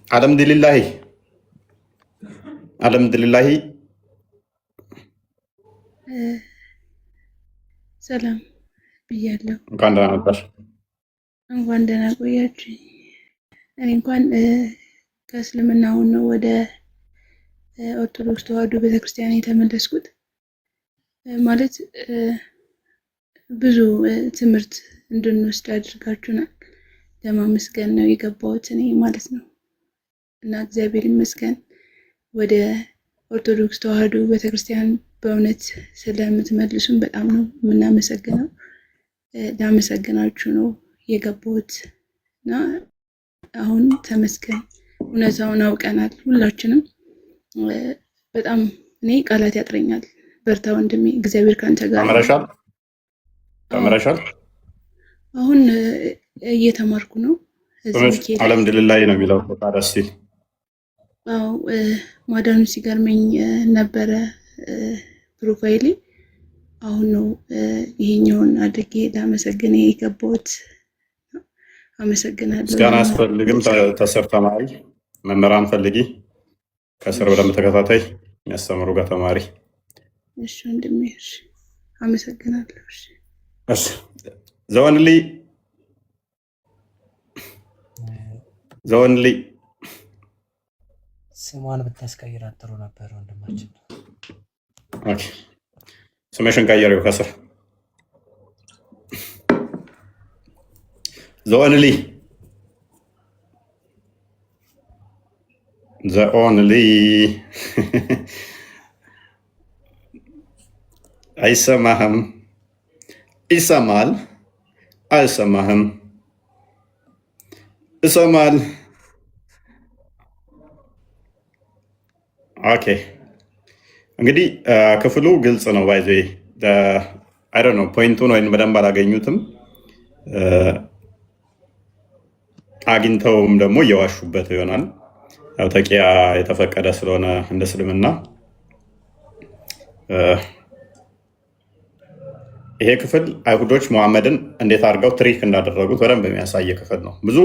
አልሐምዱሊላሂ አልሐምዱሊላሂ። ሰላም ብያለሁ። እንኳን ደህና መጣሽ። እንኳን ደህና ቆያችሁኝ። እኔ እንኳን ከእስልምና አሁን ነው ወደ ኦርቶዶክስ ተዋሕዶ ቤተክርስቲያን የተመለስኩት። ማለት ብዙ ትምህርት እንድንወስድ አድርጋችሁናል። ለማመስገን ነው የገባሁት እኔ ማለት ነው። እና እግዚአብሔር ይመስገን ወደ ኦርቶዶክስ ተዋሕዶ ቤተክርስቲያን በእውነት ስለምትመልሱን በጣም ነው የምናመሰግነው። ላመሰግናችሁ ነው የገባሁት እና አሁን ተመስገን እውነታውን አውቀናል ሁላችንም። በጣም እኔ ቃላት ያጥረኛል። በርታ ወንድሜ፣ እግዚአብሔር ካንተ ጋር። ተምረሻል? አሁን እየተማርኩ ነው። አልሐምዱሊላህ ነው የሚለው ደስ ሲል። አዎ ማዳኑ ሲገርመኝ ነበረ ፕሮፋይሌ። አሁን ነው ይሄኛውን አድርጌ ላመሰግን የገባሁት። አመሰግናለሁ። ምስጋና አያስፈልግም። ተስር ተማሪ መምህራን ፈልጊ፣ ከስር በደንብ ተከታታይ የሚያስተምሩ ጋር ተማሪ። እሺ ወንድሜ፣ እሺ አመሰግናለሁ። እሺ ዘወንሊ ስሟን ብታስቀይራት ጥሩ ነበር ወንድማችን። ኦኬ ስምሽን ቀየሪው ከስር ዘኦንሊ አይሰማህም? ይሰማል? አይሰማህም? ይሰማል? ኦኬ እንግዲህ ክፍሉ ግልጽ ነው። ባይዘ አይ ዶንት ኖ ፖይንቱን ወይም በደንብ አላገኙትም። አግኝተውም ደግሞ እየዋሹበት ይሆናል። ያው ተቂያ የተፈቀደ ስለሆነ እንደ እስልምና ይሄ ክፍል አይሁዶች መሐመድን እንዴት አድርገው ትሪክ እንዳደረጉት በደንብ የሚያሳይ ክፍል ነው። ብዙ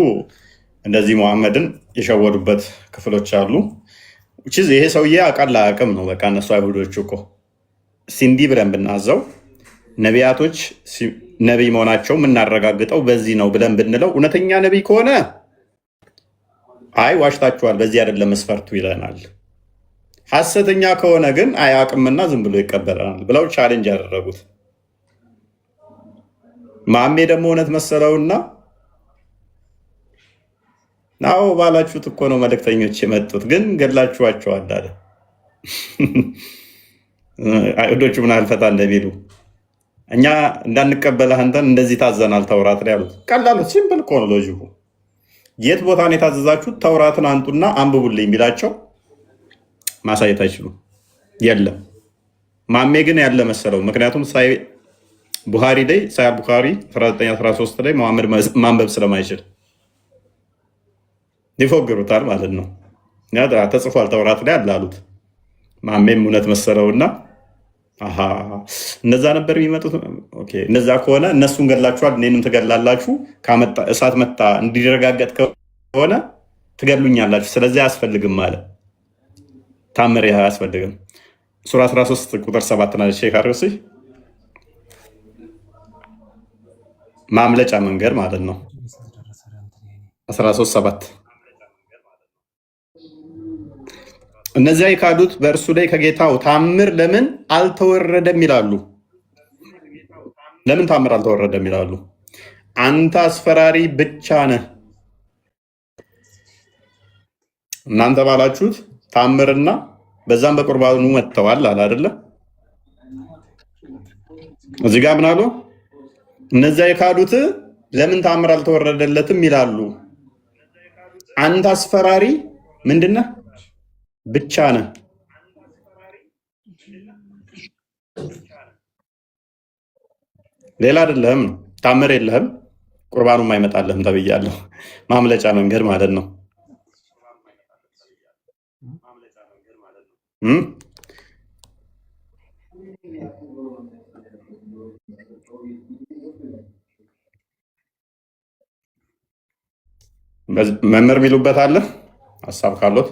እንደዚህ መሐመድን የሸወዱበት ክፍሎች አሉ። ይሄ ሰውዬ አቃል አቅም ነው። በቃ እነሱ አይሁዶች እኮ ሲንዲ ብለን ብናዘው ነቢያቶች ነቢይ መሆናቸው የምናረጋግጠው በዚህ ነው ብለን ብንለው እውነተኛ ነቢይ ከሆነ አይ ዋሽታችኋል፣ በዚህ አይደለም መስፈርቱ ይለናል። ሐሰተኛ ከሆነ ግን አያውቅምና ዝም ብሎ ይቀበለናል ብለው ቻሌንጅ ያደረጉት። ማሜ ደግሞ እውነት መሰለውና ናው ባላችሁት እኮ ነው መልእክተኞች የመጡት፣ ግን ገድላችኋቸዋል አለ። አይሁዶቹ ምን አልፈታ እንደሚሉ እኛ እንዳንቀበልህ አንተን እንደዚህ ታዘናል ተውራት ላይ አሉት። ቀላሉት ሲምፕል እኮ ነው ሎጂኩ። የት ቦታ ነው የታዘዛችሁት? ተውራትን አንጡና አንብቡልኝ ቢላቸው ማሳየት አይችሉም። የለም ማሜ ግን ያለ መሰለው። ምክንያቱም ቡሃሪ ላይ ሳያ ቡኻሪ 1913 ላይ መሐመድ ማንበብ ስለማይችል ይፎግሩታል ማለት ነው። ተጽፏል ተውራት ላይ አለ አሉት። ማሜም እውነት መሰለውና እነዛ ነበር የሚመጡት። እነዛ ከሆነ እነሱን ገድላችኋል፣ እኔንም ትገድላላችሁ። እሳት መታ እንዲረጋገጥ ከሆነ ትገድሉኛላችሁ። ስለዚህ አያስፈልግም አለ። ታምር አያስፈልግም። ሱራ 13 ቁጥር 7 ናለች። ሼካሪሲ ማምለጫ መንገድ ማለት ነው። 13:7 እነዚያ የካዱት በእርሱ ላይ ከጌታው ታምር ለምን አልተወረደም ይላሉ። ለምን ታምር አልተወረደም ይላሉ? አንተ አስፈራሪ ብቻ ነህ። እናንተ ባላችሁት ታምርና በዛም በቁርባኑ መጥተዋል አለ አይደለ? እዚህ ጋር ምን አሉ? እነዚያ የካዱት ለምን ታምር አልተወረደለትም ይላሉ። አንተ አስፈራሪ ምንድነህ? ብቻ ነህ። ሌላ አይደለህም። ታምር የለህም፣ ቁርባኑም አይመጣልህም ተብያለሁ። ማምለጫ መንገድ ማለት ነው። መምህር የሚሉበት አለ። ሀሳብ ካሉት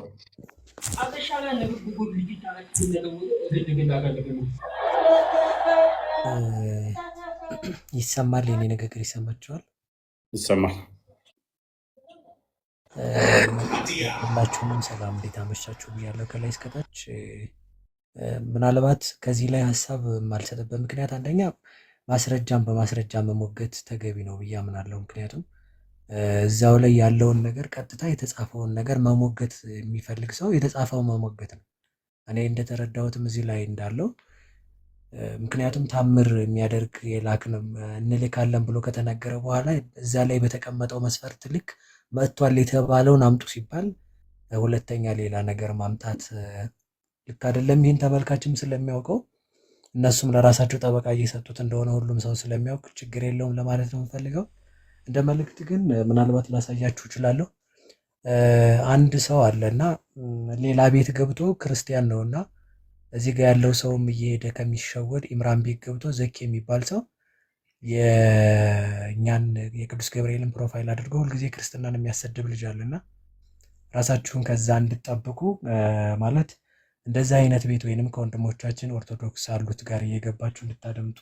ይሰማል? የኔ ንግግር ይሰማችኋል? ይሰማል። ሁላችሁንም ሰላም፣ እንዴት አመሻችሁ ብያለሁ ከላይ እስከታች። ምናልባት ከዚህ ላይ ሀሳብ የማልሰጥበት ምክንያት አንደኛ ማስረጃን በማስረጃ መሞገት ተገቢ ነው ብዬ አምናለሁ። ምክንያቱም እዛው ላይ ያለውን ነገር ቀጥታ የተጻፈውን ነገር መሞገት የሚፈልግ ሰው የተጻፈው መሞገት ነው። እኔ እንደተረዳሁትም እዚህ ላይ እንዳለው ምክንያቱም ታምር የሚያደርግ የላክንም እንልካለን ብሎ ከተናገረ በኋላ እዛ ላይ በተቀመጠው መስፈርት ልክ መጥቷል የተባለውን አምጡ ሲባል ሁለተኛ ሌላ ነገር ማምጣት ልክ አይደለም። ይህን ተመልካችም ስለሚያውቀው እነሱም ለራሳቸው ጠበቃ እየሰጡት እንደሆነ ሁሉም ሰው ስለሚያውቅ ችግር የለውም ለማለት ነው የምፈልገው። እንደ መልእክት ግን ምናልባት ላሳያችሁ እችላለሁ። አንድ ሰው አለና ሌላ ቤት ገብቶ ክርስቲያን ነውና እዚህ ጋር ያለው ሰውም እየሄደ ከሚሸወድ ኢምራን ቤት ገብቶ ዘኪ የሚባል ሰው የእኛን የቅዱስ ገብርኤልን ፕሮፋይል አድርጎ ሁልጊዜ ክርስትናን የሚያሰድብ ልጅ አለና ራሳችሁን ከዛ እንድጠብቁ ማለት እንደዛ አይነት ቤት ወይንም ከወንድሞቻችን ኦርቶዶክስ አሉት ጋር እየገባችሁ እንድታደምጡ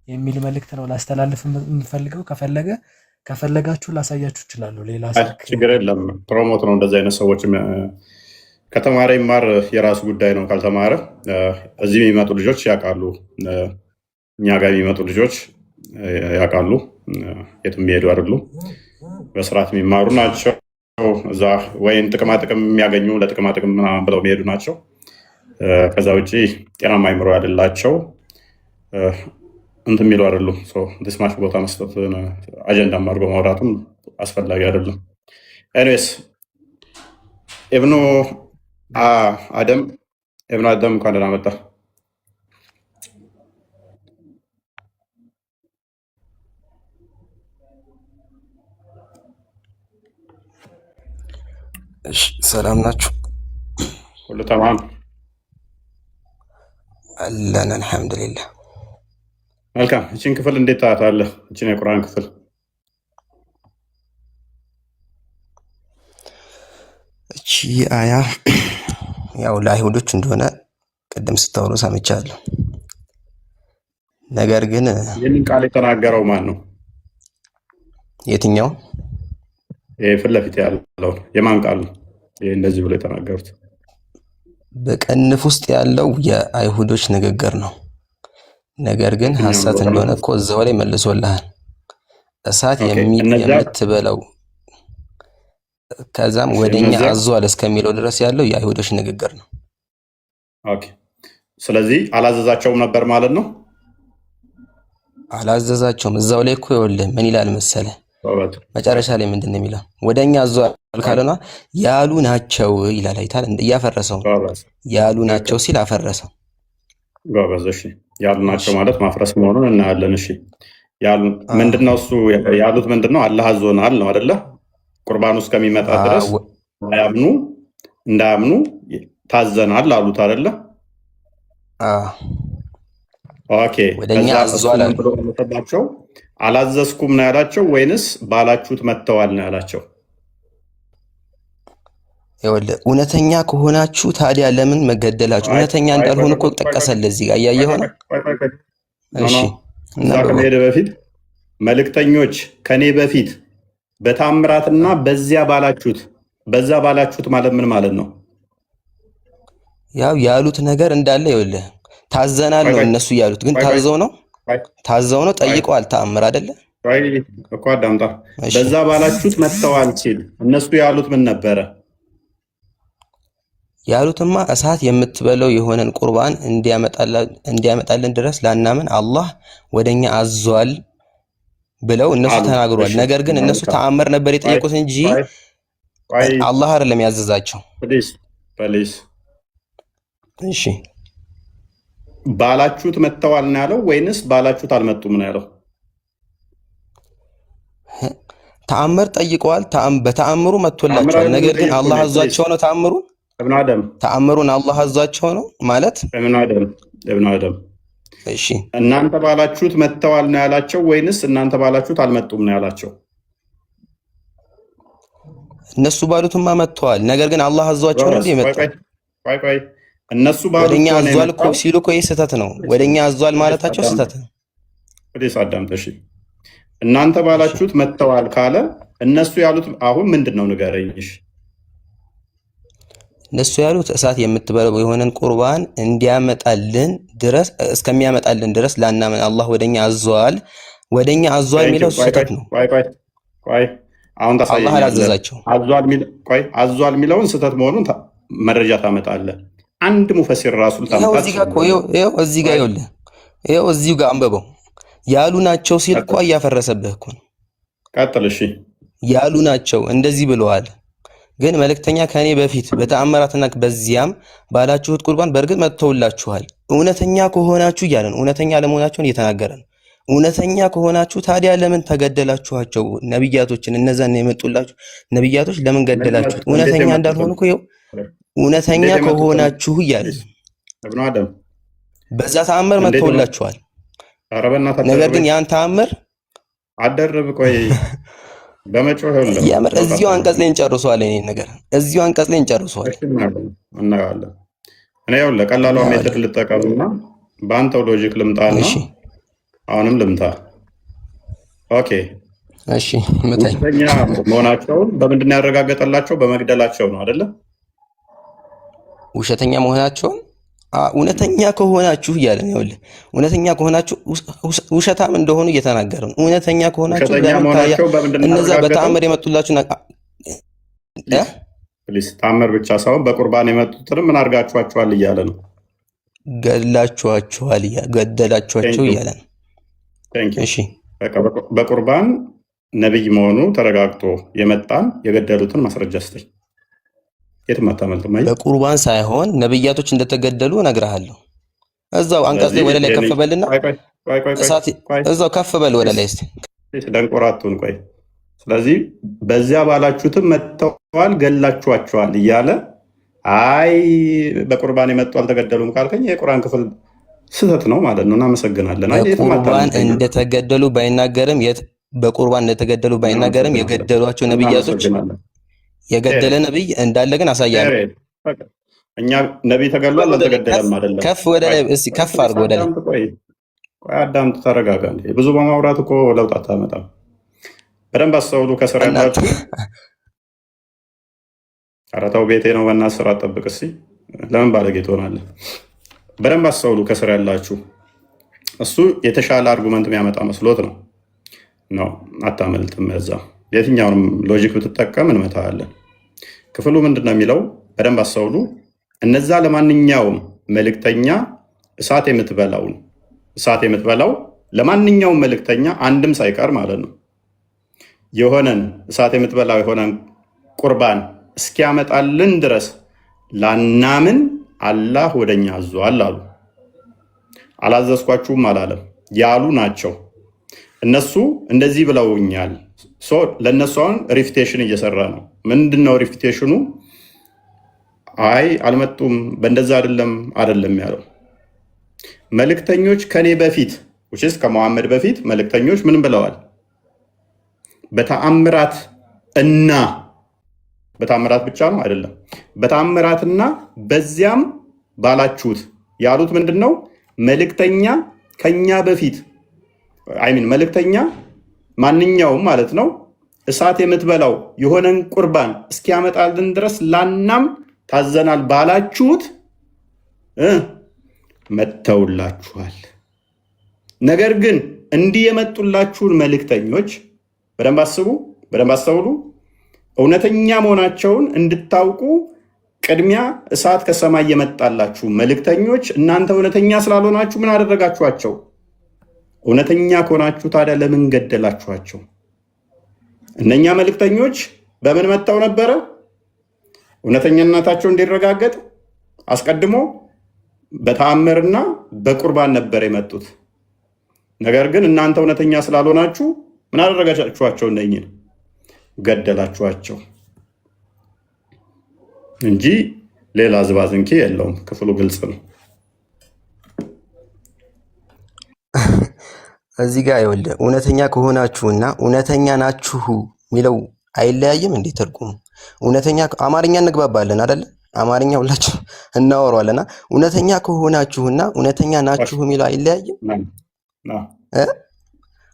የሚል መልእክት ነው ላስተላልፍ የምፈልገው። ከፈለጋችሁ ላሳያችሁ እችላለሁ። ሌላ ችግር የለም። ፕሮሞት ነው። እንደዚህ አይነት ሰዎች ከተማረ ይማር፣ የራሱ ጉዳይ ነው። ካልተማረ እዚህ የሚመጡ ልጆች ያውቃሉ፣ እኛ ጋር የሚመጡ ልጆች ያውቃሉ። የትም የሚሄዱ አይደሉም። በስርዓት የሚማሩ ናቸው። እዛ ወይም ጥቅማጥቅም የሚያገኙ ለጥቅማጥቅም ምናምን ብለው የሚሄዱ ናቸው። ከዛ ውጭ ጤናማ አይምሮ ያደላቸው እንትን የሚሉ አይደሉም። ስማሽ ቦታ መስጠት አጀንዳ አድርጎ ማውራቱም አስፈላጊ አይደለም። ኤኒዌይስ ኢብኑ አደም እንኳን ደህና መጣ። ሰላም ናችሁ? ሁሉ ተማም አለን፣ አልሐምዱሊላህ። መልካም። እችን ክፍል እንዴት ታያታለህ? እችን የቁርአን ክፍል እቺ አያ ያው ለአይሁዶች እንደሆነ ቅድም ስታወሩ ሰምቻለሁ። ነገር ግን ይህንን ቃል የተናገረው ማን ነው? የትኛው? ፊት ለፊት ያለው የማን ቃል ነው? ይህ እንደዚህ ብሎ የተናገሩት በቅንፍ ውስጥ ያለው የአይሁዶች ንግግር ነው። ነገር ግን ሐሰት እንደሆነ እኮ እዛው ላይ መልሶልሃል። እሳት የምትበላው ከዛም ወደኛ አዟል እስከሚለው ድረስ ያለው የአይሁዶች ንግግር ነው። ኦኬ። ስለዚህ አላዘዛቸውም ነበር ማለት ነው። አላዘዛቸውም። እዛው ላይ እኮ ይኸውልህ ምን ይላል መሰለህ? መጨረሻ ላይ ምንድን ነው የሚለው? ወደኛ አዟል ካልሆነ ያሉ ናቸው ይላል። አይታል እያፈረሰው ያሉ ናቸው ሲል አፈረሰው። ጎበዝ። እሺ፣ ያሉ ናቸው ማለት ማፍረስ መሆኑን እናያለን። እሺ፣ ያሉ ምንድነው? እሱ ያሉት ምንድነው? አላህ አዞናል ነው አይደለ? ቁርባኑ እስከሚመጣ ድረስ እንዳያምኑ ታዘናል አሉት አይደለ? ኦኬ። ወደኛ አዟል አሉባቸው። አላዘዝኩም ነው ያላቸው ወይንስ ባላችሁት መተዋል ነው ያላቸው? ይኸውልህ እውነተኛ ከሆናችሁ ታዲያ ለምን መገደላችሁ? እውነተኛ እንዳልሆነ እኮ ጠቀሰልህ እዚህ ጋር እያየህ ነው። እሺ፣ እና ከመሄድ በፊት መልእክተኞች ከኔ በፊት በታምራትና በዚያ ባላችሁት ማለት ምን ማለት ነው? ያው ያሉት ነገር እንዳለ ይኸውልህ ታዘናል ነው እነሱ ያሉት፣ ግን ታዘው ነው ጠይቀዋል። ተአምር አይደለ እኮ አዳምጣ። በዛ ባላችሁት መጥተዋል ሲል እነሱ ያሉት ምን ነበረ? ያሉትማ እሳት የምትበለው የሆነን ቁርባን እንዲያመጣልን ድረስ ላናምን አላህ ወደኛ አዟል ብለው እነሱ ተናግሯል። ነገር ግን እነሱ ተአምር ነበር የጠየቁት እንጂ አላህ አይደለም ያዘዛቸው። እሺ፣ ባላችሁት መጥተዋል ነው ያለው ወይንስ ባላችሁት አልመጡም ነው ያለው? ተአምር ጠይቀዋል። በተአምሩ መጥቶላቸዋል። ነገር ግን አላህ አዟቸው ነው ተአምሩን ተአምሩን አላህ አዟቸው ነው ማለት እብን አደም። እሺ፣ እናንተ ባላችሁት መጥተዋል ነው ያላቸው ወይንስ እናንተ ባላችሁት አልመጡም ነው ያላቸው? እነሱ ባሉትማ መጥተዋል። ነገር ግን አላህ አዟቸው ነው እንዴ የመጣው? ቆይ እነሱ ባሉት ወደኛ ነው አዟል እኮ የመጣው። ሲሉ እኮ ይህ ስህተት ነው። ወደኛ አዟል ማለታቸው ስህተት ነው። ወዲህ አዳምጠሽ እናንተ ባላችሁት መጥተዋል ካለ እነሱ ያሉት አሁን ምንድነው ንገረኝሽ? እነሱ ያሉት እሳት የምትበለው የሆነን ቁርባን እንዲያመጣልን ድረስ እስከሚያመጣልን ድረስ ላናምን አላህ ወደኛ አዟል የሚለው ስህተት ነው። ቆይ አሁን አላህ አላዘዛቸው። አዟል የሚለውን ስህተት መሆኑን መረጃ ታመጣለህ። አንድ ሙፈሲር ራሱ ታመጣለህ። እዚህ ጋር ይኸውልህ እዚሁ ጋር አንበበው ያሉ ናቸው ሲል እኮ እያፈረሰብህ እኮ ነው። ቀጥል። እሺ ያሉ ናቸው እንደዚህ ብለዋል። ግን መልእክተኛ ከኔ በፊት በተአምራትና በዚያም ባላችሁት ቁርባን በእርግጥ መጥተውላችኋል። እውነተኛ ከሆናችሁ እያለን እውነተኛ ለመሆናቸውን እየተናገረ ነው። እውነተኛ ከሆናችሁ ታዲያ ለምን ተገደላችኋቸው? ነብያቶችን እነዛን የመጡላችሁ ነብያቶች ለምን ገደላችሁት? እውነተኛ እንዳልሆኑ እኮ እውነተኛ ከሆናችሁ እያለ እብኑ አደም በዛ ተአምር መጥተውላችኋል። ነገር ግን ያን ተአምር አደረብ ቆይ በመጮህ ነው ያመር እዚሁ አንቀጽ ላይ እንጨርሰዋል። እኔ ነገር እዚሁ አንቀጽ ላይ እንጨርሰዋል እናያለን። እኔ ያው ለቀላሏ ሜተድ ልጠቀምና በአንተው ሎጂክ ልምጣና አሁንም ልምታ። ኦኬ እሺ መታይ ውሸተኛ መሆናቸውን በምንድን ነው ያረጋገጠላቸው? በመግደላቸው ነው አይደለ? ውሸተኛ መሆናቸውን እውነተኛ ከሆናችሁ እያለ ነው። ይኸውልህ እውነተኛ ከሆናችሁ ውሸታም እንደሆኑ እየተናገረ ነው። እውነተኛ ከሆናችሁ እነዛ በተአምር የመጡላችሁ ፕሊስ ተአምር ብቻ ሳይሆን በቁርባን የመጡትን ምን አድርጋችኋቸዋል እያለ ነው። ገደላችኋቸው እያለ ነው። እሺ በቁርባን ነብይ መሆኑ ተረጋግጦ የመጣን የገደሉትን ማስረጃ ስጠኝ። የትም አታመልጥም። በቁርባን ሳይሆን ነብያቶች እንደተገደሉ እነግርሃለሁ። እዛው አንቀጽ ላይ ወደ ላይ ከፍ በልና እዛው ከፍ በል ወደ ላይ እስቲ ደንቆራቱን ቆይ። ስለዚህ በዚያ ባላችሁትም መጥተዋል ገላችኋቸዋል እያለ አይ በቁርባን የመጡ አልተገደሉም ካልከኝ የቁርአን ክፍል ስህተት ነው ማለት ነው። እናመሰግናለን። በቁርባን እንደተገደሉ ባይናገርም በቁርባን እንደተገደሉ ባይናገርም የገደሏቸው ነብያቶች የገደለ ነብይ እንዳለ ግን አሳያለሁ። እኛ ነብይ ተገድሏል አልተገደለም አይደለም። ከፍ ወደ ላይ እስቲ ከፍ አድርጎ ወደ ላይ ቆይ አዳምጥ፣ ተረጋጋ። ብዙ በማውራት እኮ ለውጥ አታመጣም። በደንብ አስተውሉ። ከስራ ያላችሁ ኧረ ተው ቤቴ ነው በእናትህ ስራ አትጠብቅ። እስኪ ለምን ባለጌ ትሆናለህ? በደንብ አስተውሉ። ከስራ ያላችሁ እሱ የተሻለ አርጉመንት የሚያመጣ መስሎት ነው። አታመልጥም። እዛ የትኛውንም ሎጂክ ብትጠቀም እንመታለን። ክፍሉ ምንድን ነው የሚለው? በደንብ አስተውሉ። እነዛ ለማንኛውም መልእክተኛ እሳት የምትበላው ለማንኛውም መልእክተኛ አንድም ሳይቀር ማለት ነው የሆነን እሳት የምትበላው የሆነን ቁርባን እስኪያመጣልን ድረስ ላናምን አላህ ወደኛ አዟል አሉ። አላዘዝኳችሁም አላለም ያሉ ናቸው። እነሱ እንደዚህ ብለውኛል። ለእነሱ አሁን ሪፊቴሽን እየሰራ ነው። ምንድን ነው ሪፊቴሽኑ? አይ አልመጡም፣ በእንደዛ አይደለም ያለው። መልእክተኞች ከኔ በፊት ውስጥ ከመሐመድ በፊት መልእክተኞች ምን ብለዋል? በተአምራት ብቻ ነው አይደለም፣ በተአምራትና በዚያም ባላችሁት ያሉት ምንድን ነው? መልእክተኛ ከኛ በፊት መልእክተኛ ማንኛውም ማለት ነው እሳት የምትበላው የሆነን ቁርባን እስኪያመጣልን ድረስ ላናም ታዘናል ባላችሁት መጥተውላችኋል። ነገር ግን እንዲህ የመጡላችሁን መልእክተኞች በደንብ አስቡ፣ በደንብ አስተውሉ። እውነተኛ መሆናቸውን እንድታውቁ ቅድሚያ እሳት ከሰማይ የመጣላችሁ መልእክተኞች እናንተ እውነተኛ ስላልሆናችሁ ምን አደረጋችኋቸው? እውነተኛ ከሆናችሁ ታዲያ ለምን ገደላችኋቸው? እነኛ መልእክተኞች በምን መጥተው ነበረ? እውነተኛነታቸው እንዲረጋገጥ አስቀድሞ በተአምርና በቁርባን ነበር የመጡት። ነገር ግን እናንተ እውነተኛ ስላልሆናችሁ ምን አደረጋችኋቸው? እነኝን ገደላችኋቸው እንጂ ሌላ ዝባዝንኪ የለውም። ክፍሉ ግልጽ ነው። እዚህ ጋር ይኸውልህ እውነተኛ ከሆናችሁና እውነተኛ ናችሁ የሚለው አይለያይም እንዴ? ትርጉሙ እውነተኛ አማርኛ እንግባባለን አይደል? አማርኛ ሁላችሁ እናወራዋለና እውነተኛ ከሆናችሁና እውነተኛ ናችሁ የሚለው አይለያይም።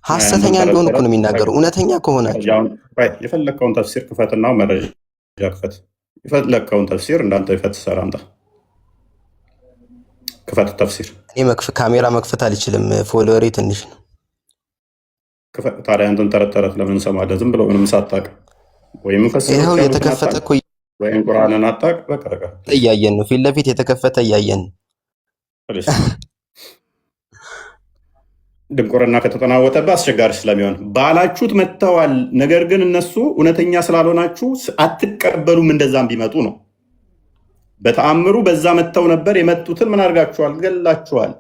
ሐሰተኛ እንደሆነ እኮ ነው የሚናገረው። እውነተኛ ከሆናችሁ የፈለከውን ተፍሲር ክፈትና መረጃ ክፈት። የፈለከውን ተፍሲር እንዳንተ ይፈት ሰራምጣ ክፈት ተፍሲር። እኔ ካሜራ መክፈት አልችልም፣ ፎሎወሬ ትንሽ ነው። ታዲያ አንተን ተረት ለምን ሰማለህ? ዝም ብሎ ምንም ሳታውቅ ወይም ይኸው የተከፈተ እኮ ወይም ቁርአንን አታውቅ። በቃ እያየን ነው፣ ፊት ለፊት የተከፈተ እያየን ነው። ድንቁርና ከተጠናወጠበት አስቸጋሪ ስለሚሆን ባላችሁት መጥተዋል። ነገር ግን እነሱ እውነተኛ ስላልሆናችሁ አትቀበሉም። እንደዛም ቢመጡ ነው። በተአምሩ በዛ መጥተው ነበር። የመጡትን ምን አድርጋችኋል? ገላችኋል።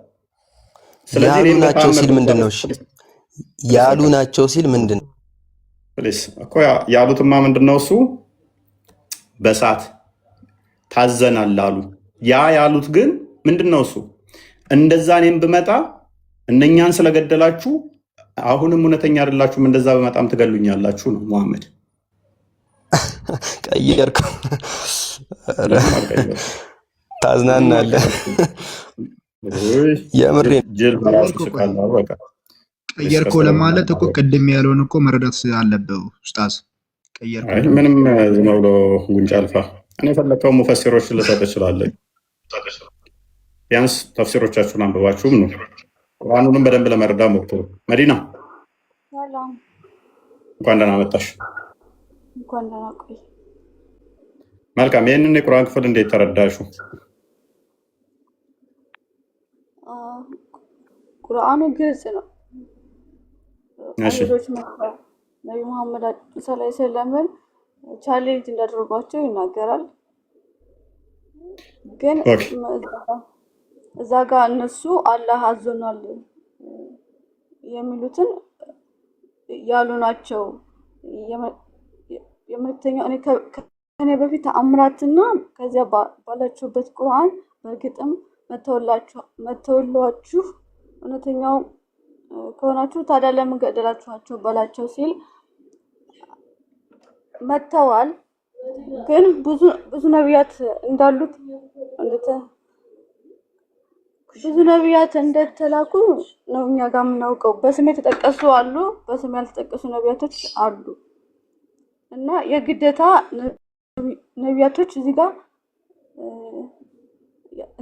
ስለዚህ ያሉ ናቸው ሲል ምንድን ነው? ያሉ ናቸው ሲል ምንድን ነው እኮ? ያሉትማ ምንድን ነው? እሱ በእሳት ታዘናል አሉ። ያ ያሉት ግን ምንድን ነው? እሱ እንደዛ እኔም ብመጣ እነኛን ስለገደላችሁ አሁንም እውነተኛ አይደላችሁም፣ እንደዛ በመጣም ትገሉኛላችሁ ነው። መሐመድ ቀየርኩ። ታዝናናለህ። የምሬን ቀየርኩ ለማለት እኮ ቅድም ያለውን እኮ መረዳት አለብህ ኡስታዝ። ቀየርኩ ምንም ዝም ብሎ ጉንጫ አልፋ። እኔ የፈለከው ሙፈሲሮች ልሰጥ እችላለሁ። ቢያንስ ተፍሲሮቻችሁን አንብባችሁም ነው። ቁርአኑንም በደንብ ለመረዳት ሞክሩ። መዲና እንኳን ደህና መጣሽ። መልካም። ይህንን የቁርአን ክፍል እንዴት ተረዳሹ? ቁርአኑ ግልጽ ነው። አይሁዶች ነቢ መሐመድ ሰለላሁ ዐለይሂ ወሰለም ቻሌንጅ እንዳደረጓቸው ይናገራል። ግን እዛ ጋር እነሱ አላህ አዞናል የሚሉትን ያሉ ናቸው። የመልእክተኛው እኔ ከኔ በፊት ተአምራትና ከዚያ ባላችሁበት ቁርአን በእርግጥም መተውላችሁ እውነተኛው ከሆናችሁ ታዲያ ለምን ገደላችኋቸው በላቸው ሲል መተዋል። ግን ብዙ ነቢያት እንዳሉት ብዙ ነቢያት እንደተላኩ ነው እኛ ጋር የምናውቀው። በስም የተጠቀሱ አሉ፣ በስም ያልተጠቀሱ ነቢያቶች አሉ። እና የግዴታ ነቢያቶች እዚህ ጋር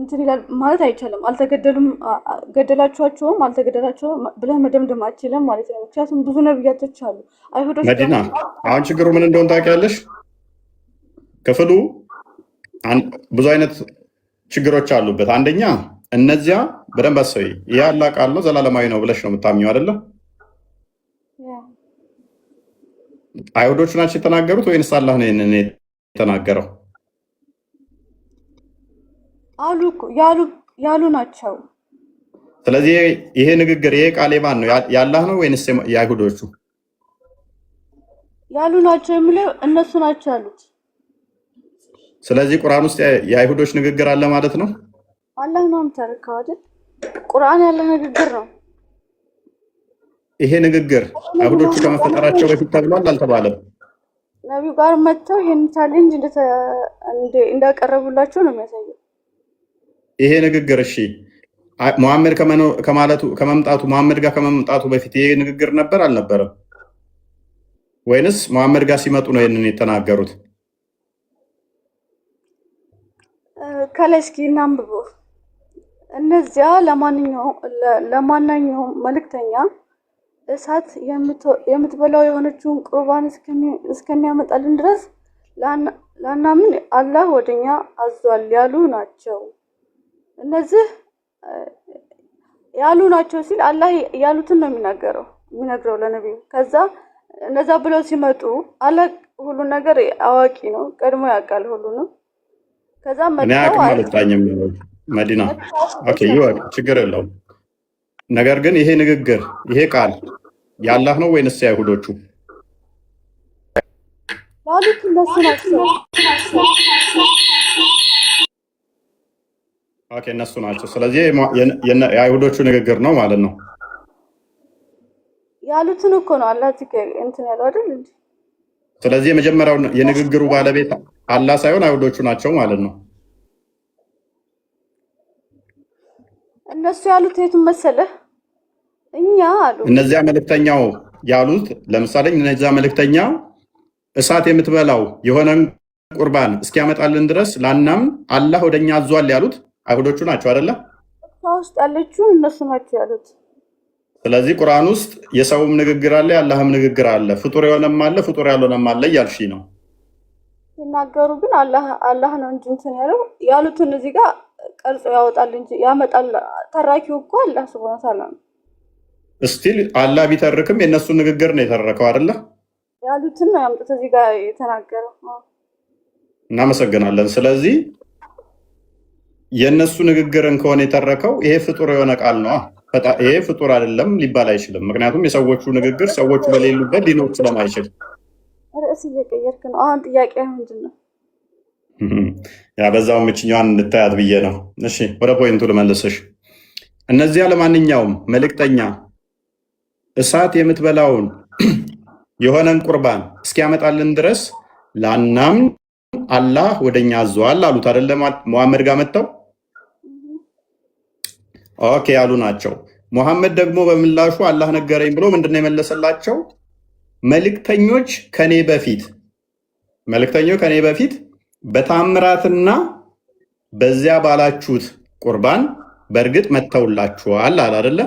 እንትን ይላል ማለት አይቻልም። አልተገደሉም፣ ገደላችኋቸውም አልተገደላቸውም ብለህ መደምደም አትችልም ማለት ነው። ምክንያቱም ብዙ ነቢያቶች አሉ። አይሁዶች መዲና፣ አሁን ችግሩ ምን እንደሆነ ታውቂያለሽ? ክፍሉ ብዙ አይነት ችግሮች አሉበት። አንደኛ እነዚያ በደንብ አስበይ፣ ይህ አላህ ቃል ነው ዘላለማዊ ነው ብለሽ ነው የምታምኘው አይደለም? አይሁዶቹ ናቸው የተናገሩት ወይንስ አላህ ነው ይህንን የተናገረው? ያሉ ናቸው። ስለዚህ ይሄ ንግግር ይሄ ቃል የማን ነው? የአላህ ነው ወይንስ የአይሁዶቹ? ያሉ ናቸው የሚለው እነሱ ናቸው ያሉት። ስለዚህ ቁርአን ውስጥ የአይሁዶች ንግግር አለ ማለት ነው። አላህ ነው የምታረከው አይደል? ቁርአን ያለ ንግግር ነው። ይሄ ንግግር አይሁዶቹ ከመፈጠራቸው በፊት ተብሏል አልተባለም? ነቢዩ ጋር መጥተው ይሄን ቻሌንጅ እንዳቀረቡላቸው ነው የሚያሳየው። ይሄ ንግግር እሺ፣ መሐመድ መሐመድ ጋር ከመምጣቱ በፊት ይሄ ንግግር ነበር አልነበረም? ወይንስ መሐመድ ጋር ሲመጡ ነው ይሄንን የተናገሩት? ከላይ እስኪ እናንብበው። እነዚያ ለማንኛውም መልእክተኛ እሳት የምትበላው የሆነችውን ቁርባን እስከሚያመጣልን ድረስ ላናምን አላህ ወደኛ አዟል ያሉ ናቸው። እነዚህ ያሉ ናቸው ሲል አላህ ያሉትን ነው የሚነግረው ለነቢዩ። ከዛ እነዛ ብለው ሲመጡ አላህ ሁሉ ነገር አዋቂ ነው፣ ቀድሞ ያውቃል ሁሉንም። ከዛ መዲና ኦኬ፣ ይወቅ ችግር የለውም። ነገር ግን ይሄ ንግግር ይሄ ቃል የአላህ ነው ወይንስ የአይሁዶቹ? ያሉት እነሱ ናቸው። ኦኬ፣ እነሱ ናቸው። ስለዚህ የአይሁዶቹ ንግግር ነው ማለት ነው። ያሉትን እኮ ነው አላህ እንትን ያለው አይደል እንዴ? ስለዚህ የመጀመሪያው የንግግሩ ባለቤት አላህ ሳይሆን አይሁዶቹ ናቸው ማለት ነው። እነሱ ያሉት የቱን መሰለህ? እኛ አሉ እነዚያ መልእክተኛው ያሉት ለምሳሌ እነዚያ መልእክተኛው እሳት የምትበላው የሆነን ቁርባን እስኪያመጣልን ድረስ ላናም አላህ ወደኛ አዟል ያሉት አይሁዶቹ ናቸው አይደለ? ውስጥ ያለችው እነሱ ናቸው ያሉት። ስለዚህ ቁርአን ውስጥ የሰውም ንግግር አለ፣ የአላህም ንግግር አለ፣ ፍጡር የሆነም አለ፣ ፍጡር ያልሆነም አለ እያልሽ ነው። ሲናገሩ ግን አላህ ነው እንጂ እንትን ያሉትን እዚህ ጋር ቀርጾ ያወጣል እንጂ ያመጣል። ተራኪው እኮ አላህ ሱብሃነሁ ወተዓላ ነው። እስቲል አላህ ቢተርክም የእነሱ ንግግር ነው የተረከው አይደለ? ያሉትን ነው ያምጡት እዚህ ጋር የተናገረው። እናመሰግናለን። ስለዚህ የእነሱ ንግግርን ከሆነ የተረከው ይሄ ፍጡር የሆነ ቃል ነው። ይሄ ፍጡር አይደለም ሊባል አይችልም። ምክንያቱም የሰዎቹ ንግግር ሰዎቹ በሌሉበት ሊኖር ስለማይችል። ርዕስ እየቀየርክ ነው። አሁን ጥያቄ ምንድን ነው? ያ በዛው ምችኛዋን እንድታያት ብዬ ነው። እሺ ወደ ፖይንቱ ልመልስሽ። እነዚያ ለማንኛውም መልእክተኛ እሳት የምትበላውን የሆነን ቁርባን እስኪያመጣልን ድረስ ላናምን አላህ ወደኛ አዘዋል አሉት አይደለ? መሐመድ ጋር መጥተው ኦኬ ያሉ ናቸው። መሐመድ ደግሞ በምላሹ አላህ ነገረኝ ብሎ ምንድነው የመለሰላቸው? መልእክተኞች ከኔ በፊት በታምራትና በዚያ ባላችሁት ቁርባን በእርግጥ መተውላችኋል አለ አይደለ?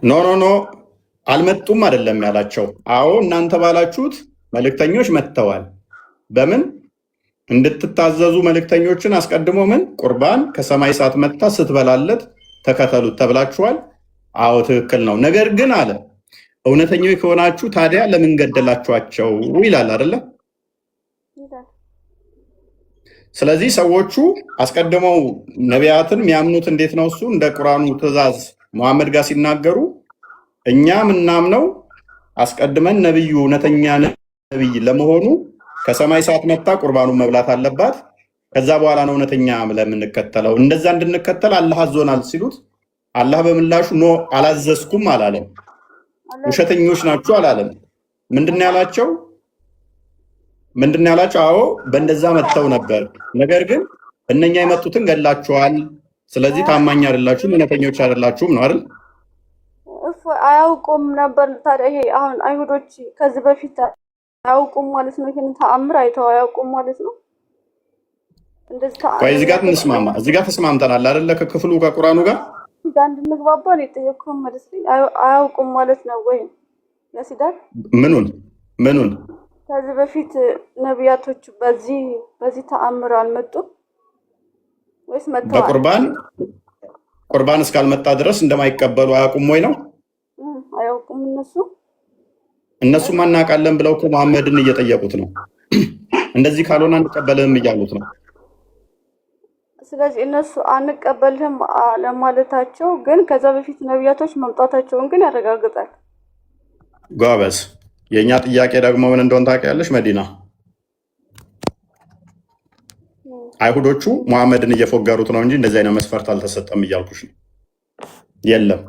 ኖ አልመጡም አይደለም ያላቸው። አዎ እናንተ ባላችሁት መልእክተኞች መጥተዋል። በምን እንድትታዘዙ መልእክተኞችን አስቀድሞ ምን ቁርባን ከሰማይ እሳት መጥታ ስትበላለት ተከተሉት ተብላችኋል። አዎ ትክክል ነው። ነገር ግን አለ እውነተኞች ከሆናችሁ ታዲያ ለምን ገደላችኋቸው ይላል አይደለ? ስለዚህ ሰዎቹ አስቀድመው ነቢያትን የሚያምኑት እንዴት ነው? እሱ እንደ ቁርአኑ ትእዛዝ መሐመድ ጋር ሲናገሩ እኛ ምናምነው አስቀድመን ነብዩ እውነተኛ ነብይ ለመሆኑ ከሰማይ እሳት መጣ ቁርባኑን መብላት አለባት፣ ከዛ በኋላ ነው እውነተኛ ለምንከተለው። እንደዛ እንድንከተል አላህ አዞናል ሲሉት አላህ በምላሹ ኖ አላዘዝኩም አላለም። ውሸተኞች ናችሁ አላለም። ምንድነው ያላቸው? አዎ በእንደዛ መጥተው ነበር፣ ነገር ግን እነኛ የመጡትን ገድላችኋል። ስለዚህ ታማኝ አይደላችሁም፣ እውነተኞች አይደላችሁም ነው አይደል? አያውቁም ነበር። ታዲያ ይሄ አሁን አይሁዶች ከዚህ በፊት አያውቁም ማለት ነው። ይሄን ተአምር አይተው አያውቁም ማለት ነው። እንደዚህ ቆይ እዚህ ጋር እንስማማ። እዚህ ጋር ተስማምተናል አይደለ? ከክፍሉ ከቁርአኑ ጋር እንድንግባባ ነው የጠየቅኩህ ማለት ነው። አያውቁም ማለት ነው ወይ ያሲዳል? ምኑን ከዚህ በፊት ነቢያቶች በዚህ ተአምር አልመጡም ወይስ መጥተዋል? ቁርባን እስካልመጣ ድረስ እንደማይቀበሉ አያውቁም ወይ ነው? አያውቁም እነሱ ማናቃለን ብለው እኮ መሐመድን እየጠየቁት ነው። እንደዚህ ካልሆነ አንቀበልህም እያሉት ነው። ስለዚህ እነሱ አንቀበልህም ለማለታቸው ግን ከዛ በፊት ነቢያቶች መምጣታቸውን ግን ያረጋግጣል። ጎበዝ። የእኛ ጥያቄ ደግሞ ምን እንደሆነ ታውቂያለሽ መዲና? አይሁዶቹ መሐመድን እየፎገሩት ነው እንጂ እንደዚህ አይነት መስፈርት አልተሰጠም እያልኩሽ ነው። የለም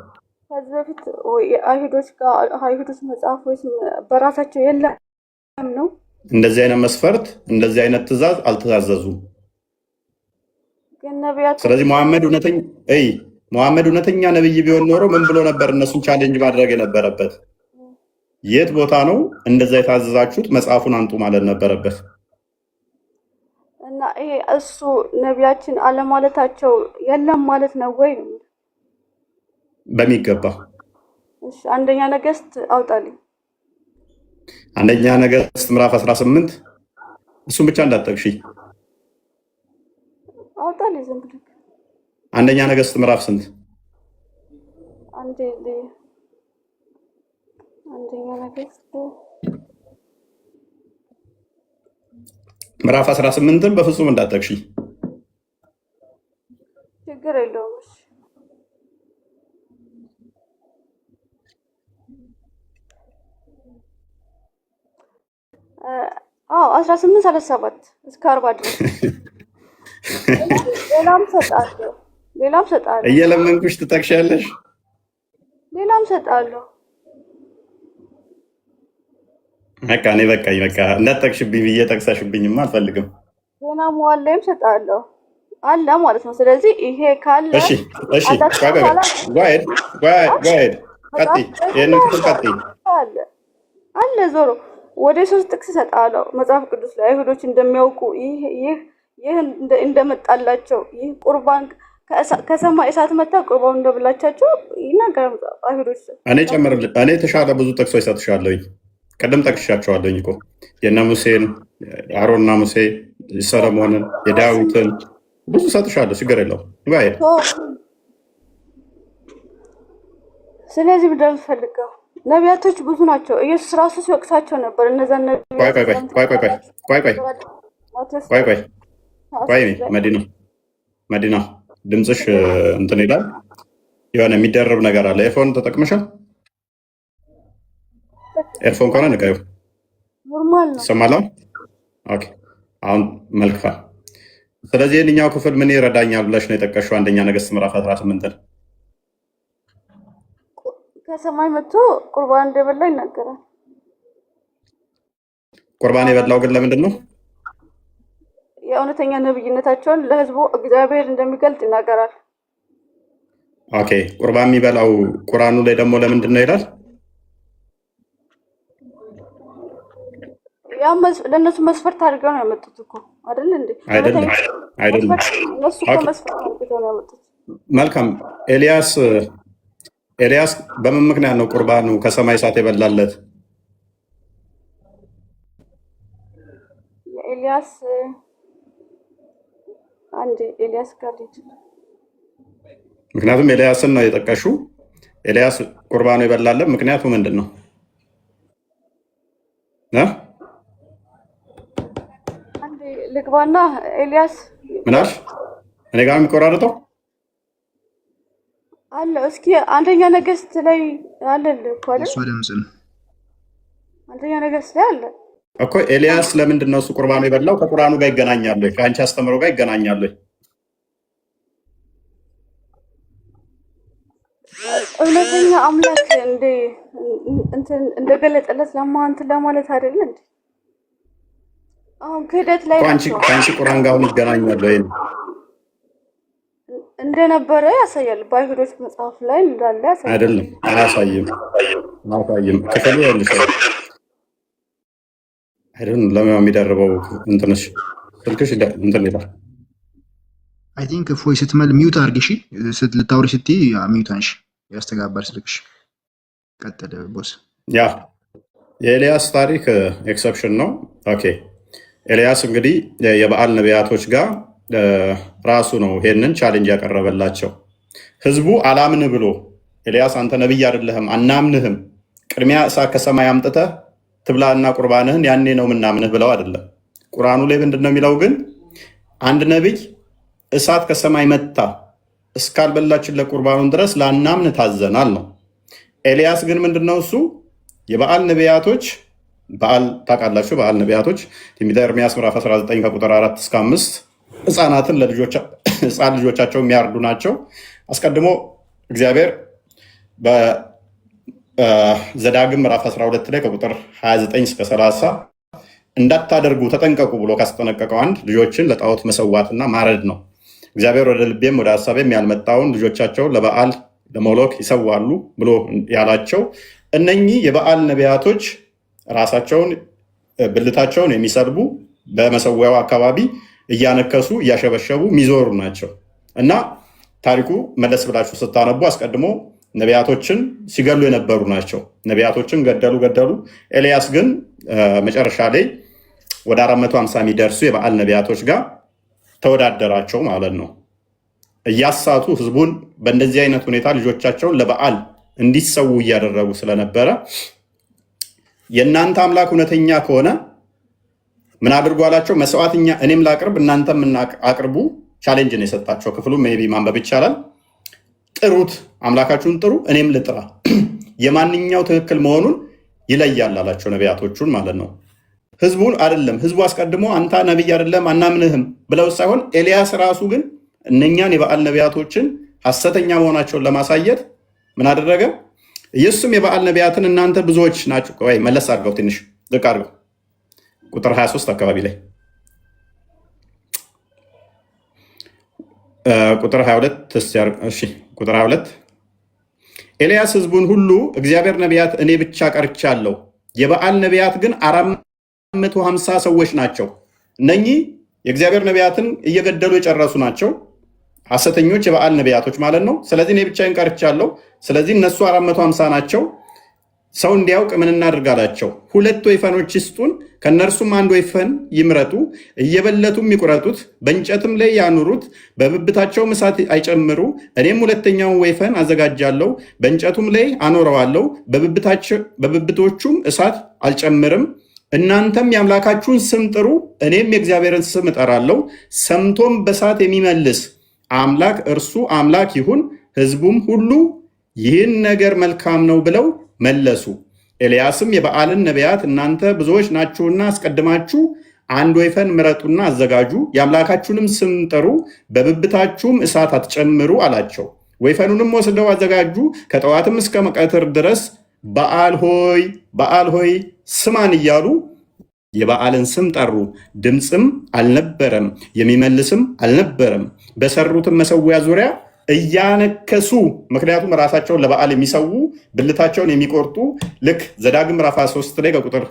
ከዚህ በፊት አይሁዶች መጽሐፍ ወይስ በራሳቸው የለም ነው እንደዚህ አይነት መስፈርት፣ እንደዚህ አይነት ትእዛዝ አልተዛዘዙም። ግን ነቢያት ስለዚህ መሐመድ እውነተኛ ነብይ ቢሆን ኖሮ ምን ብሎ ነበር እነሱን ቻሌንጅ ማድረግ የነበረበት? የት ቦታ ነው እንደዛ የታዘዛችሁት? መጽሐፉን አንጡ ማለት ነበረበት። እና ይሄ እሱ ነቢያችን አለማለታቸው የለም ማለት ነው ወይ? በሚገባ እሺ፣ አንደኛ ነገስት አውጣልኝ። አንደኛ ነገስት ምዕራፍ 18 እሱን ብቻ እንዳትጠቅሺ አውጣልኝ ዝም ብለህ። አንደኛ ነገስት ምዕራፍ ስንት? አንደኛ ነገስት ምዕራፍ 18ን በፍጹም እንዳትጠቅሺ። ችግር የለውም። አዎ 18:37 እስከ 40 ድረስ ሌላም ሰጣለሁ። እየለመንኩሽ ትጠቅሻለሽ። ሌላም ሰጣለሁ። በቃ እኔ በቃ እንዳትጠቅሽብኝ ብዬ ጠቅሰሽብኝማ አልፈልግም። ዜና መዋል ላይም እሰጥሃለሁ አለ ማለት ነው። ስለዚህ ይሄ ካለ እሺ አለ ዞሮ ወደ 3 ጥቅስ እሰጥሃለሁ መጽሐፍ ቅዱስ ላይ አይሁዶች እንደሚያውቁ ይህ እንደመጣላቸው ይህ ቁርባን ከሰማይ እሳት መጣ ቁርባን እንደብላቻቸው ይናገራል አይሁዶች። እኔ ተሻለ ብዙ ጥቅሶች እሰጥሻለሁኝ። ቀደም ጠቅሻቸዋለሁኝ እኮ የእነ ሙሴን አሮንና ሙሴ ሰለሞንን የዳዊትን ብዙ እሰጥሻለሁ። ችግር የለውም። ይባይል ስለዚህ ምንድነው ፈልገው ነቢያቶች ብዙ ናቸው። ኢየሱስ ራሱ ሲወቅሳቸው ነበር። እነዛ ቆይ መዲና ድምፅሽ እንትን ይላል። የሆነ የሚደረብ ነገር አለ። ኤርፎን ተጠቅመሻል? ኤርፎን ከሆነ ንቀዩ ይሰማል። ኦኬ አሁን መልክፋል። ስለዚህ የትኛው ክፍል ምን ይረዳኛል ብለሽ ነው የጠቀሽው? አንደኛ ነገሥት ምዕራፍ 18 ከሰማይ መጥቶ ቁርባን እንደበላ ይናገራል። ቁርባን የበላው ግን ለምንድን ነው? የእውነተኛ ነብይነታቸውን ለሕዝቡ እግዚአብሔር እንደሚገልጥ ይናገራል። ኦኬ ቁርባን የሚበላው ቁርአኑ ላይ ደግሞ ለምንድን ነው ይላል? ለእነሱ መስፈርት አድርገው ነው ያመጡት እኮ አይደል እንዴ? አይደለም እነሱ መስፈርት አድርገው ነው ያመጡት። መልካም ኤልያስ በምን ምክንያት ነው ቁርባኑ ከሰማይ እሳት የበላለት? ኤልያስ ጋር ምክንያቱም ኤልያስን ነው የጠቀሹ። ኤልያስ ቁርባኑ የበላለት ምክንያቱ ምንድን ነው? ልግባና ኤልያስ ምናሽ እኔ ጋር የሚቆራርጠው አለ። እስኪ አንደኛ ነገሥት ላይ አለ እኮ አይደል? እሱ ድምጽ ነው። አንደኛ ነገሥት ላይ አለ እኮ። ኤልያስ ለምንድን ነው እሱ ቁርባኑ የበላው? ከቁርአኑ ጋር ይገናኛል ወይ? ከአንቺ አስተምሮ ጋር ይገናኛል ወይ? እውነተኛ አምላክ እንደገለጠለት እንትን ለማለት አይደል እንዴ? አሁን ክህደት ላይ ከአንቺ ቁርአን ጋር አሁን ይገናኛል ወይ? እንደነበረ ያሳያል። በአይሁዶች መጽሐፍ ላይ እንዳለ ያሳያል። አይደለም፣ አያሳይም። ክፍሉ ይልሽ አይደለም። ለምን የሚደርበው እንትንሽ ስልክሽ እንትን ይላል። አይ ቲንክ ፎይ ስትመል ሚውት አድርጊ። ልታወሪ ስትይ ሚውት አንሺ፣ ያስተጋባል ስልክሽ። ቀጥል ቦስ። ያ የኤልያስ ታሪክ ኤክሰፕሽን ነው። ኦኬ ኤልያስ እንግዲህ የበዓል ነቢያቶች ጋር ራሱ ነው ይሄንን ቻሌንጅ ያቀረበላቸው። ህዝቡ አላምን ብሎ ኤልያስ አንተ ነቢይ አይደለህም አናምንህም፣ ቅድሚያ እሳት ከሰማይ አምጥተህ ትብላና ቁርባንህን ያኔ ነው ምናምንህ ብለው አይደለም። ቁርአኑ ላይ ምንድን ነው የሚለው? ግን አንድ ነቢይ እሳት ከሰማይ መታ እስካልበላችን ለቁርባኑን ድረስ ላናምን ታዘናል ነው። ኤልያስ ግን ምንድነው እሱ የበዓል ነቢያቶች በዓል ታውቃላችሁ። በዓል ነቢያቶች ትንቢተ ኤርምያስ ምዕራፍ 19 ከቁጥር 4 እስከ 5 ህፃናትን ህፃን ልጆቻቸው የሚያርዱ ናቸው። አስቀድሞ እግዚአብሔር በዘዳግም ምዕራፍ 12 ላይ ከቁጥር 29 እስከ 30 እንዳታደርጉ ተጠንቀቁ ብሎ ካስጠነቀቀው አንድ ልጆችን ለጣዖት መሰዋትና ማረድ ነው። እግዚአብሔር ወደ ልቤም ወደ ሀሳቤም ያልመጣውን ልጆቻቸውን ለበዓል ለሞሎክ ይሰዋሉ ብሎ ያላቸው እነኚህ የበዓል ነቢያቶች ራሳቸውን ብልታቸውን የሚሰድቡ በመሰዊያው አካባቢ እያነከሱ እያሸበሸቡ የሚዞሩ ናቸው እና ታሪኩ መለስ ብላችሁ ስታነቡ አስቀድሞ ነቢያቶችን ሲገሉ የነበሩ ናቸው። ነቢያቶችን ገደሉ። ኤልያስ ግን መጨረሻ ላይ ወደ 450 የሚደርሱ የበዓል ነቢያቶች ጋር ተወዳደራቸው ማለት ነው። እያሳቱ ህዝቡን በእንደዚህ አይነት ሁኔታ ልጆቻቸውን ለበዓል እንዲሰዉ እያደረጉ ስለነበረ የእናንተ አምላክ እውነተኛ ከሆነ ምን አድርጉ አላቸው? መስዋዕትኛ እኔም ላቅርብ እናንተም አቅርቡ። ቻሌንጅ ነው የሰጣቸው። ክፍሉ ሜይ ቢ ማንበብ ይቻላል። ጥሩት፣ አምላካችሁን ጥሩ፣ እኔም ልጥራ፣ የማንኛው ትክክል መሆኑን ይለያል አላቸው። ነቢያቶቹን ማለት ነው። ህዝቡን አይደለም። ህዝቡ አስቀድሞ አንተ ነቢይ አይደለም አናምንህም ብለው ሳይሆን ኤልያስ ራሱ ግን እነኛን የበዓል ነቢያቶችን ሐሰተኛ መሆናቸውን ለማሳየት ምን አደረገ? ኢየሱስም የበዓል ነቢያትን እናንተ ብዙዎች ናቸው። ወይ መለስ አድርገው ትንሽ ዝቅ አድርገው ቁጥር 23 አካባቢ ላይ ቁጥር 22 እሺ ቁጥር 22 ኤልያስ ህዝቡን ሁሉ እግዚአብሔር ነቢያት እኔ ብቻ ቀርቻለሁ፣ የበዓል ነቢያት ግን 450 ሰዎች ናቸው። እነኚህ የእግዚአብሔር ነቢያትን እየገደሉ የጨረሱ ናቸው፣ ሐሰተኞች የበዓል ነቢያቶች ማለት ነው። ስለዚህ እኔ ብቻዬን ቀርቻለሁ። ስለዚህ እነሱ 450 ናቸው። ሰው እንዲያውቅ ምን እናድርጋላቸው? 2 ወይፈኖች ይስጡን፣ ከእነርሱም 1 ወይፈን ይምረጡ፣ እየበለቱም ይቁረጡት፣ በእንጨትም ላይ ያኑሩት፣ በብብታቸውም እሳት አይጨምሩ። እኔም 2ኛውን ወይፈን አዘጋጃለሁ፣ በእንጨቱም ላይ አኖረዋለሁ፣ በብብቶቹም እሳት አልጨምርም። እናንተም የአምላካችሁን ስም ጥሩ፣ እኔም የእግዚአብሔርን ስም እጠራለሁ። ሰምቶም በእሳት የሚመልስ አምላክ እርሱ አምላክ ይሁን። ሕዝቡም ሁሉ ይህን ነገር መልካም ነው ብለው መለሱ። ኤልያስም የበዓልን ነቢያት እናንተ ብዙዎች ናችሁና አስቀድማችሁ 1 ወይፈን ምረጡና አዘጋጁ፣ የአምላካችሁንም ስም ጥሩ፣ በብብታችሁም እሳት አትጨምሩ አላቸው። ወይፈኑንም ወስደው አዘጋጁ። ከጠዋትም እስከ ቀትር ድረስ በዓል ሆይ በዓል ሆይ ስማን እያሉ የበዓልን ስም ጠሩ። ድምፅም አልነበረም፣ የሚመልስም አልነበረም። በሰሩትም መሰዊያ ዙሪያ እያነከሱ፣ ምክንያቱም ራሳቸውን ለበዓል የሚሰዉ ብልታቸውን የሚቆርጡ ልክ ዘዳግም ምዕራፍ 3 ላይ ከቁጥር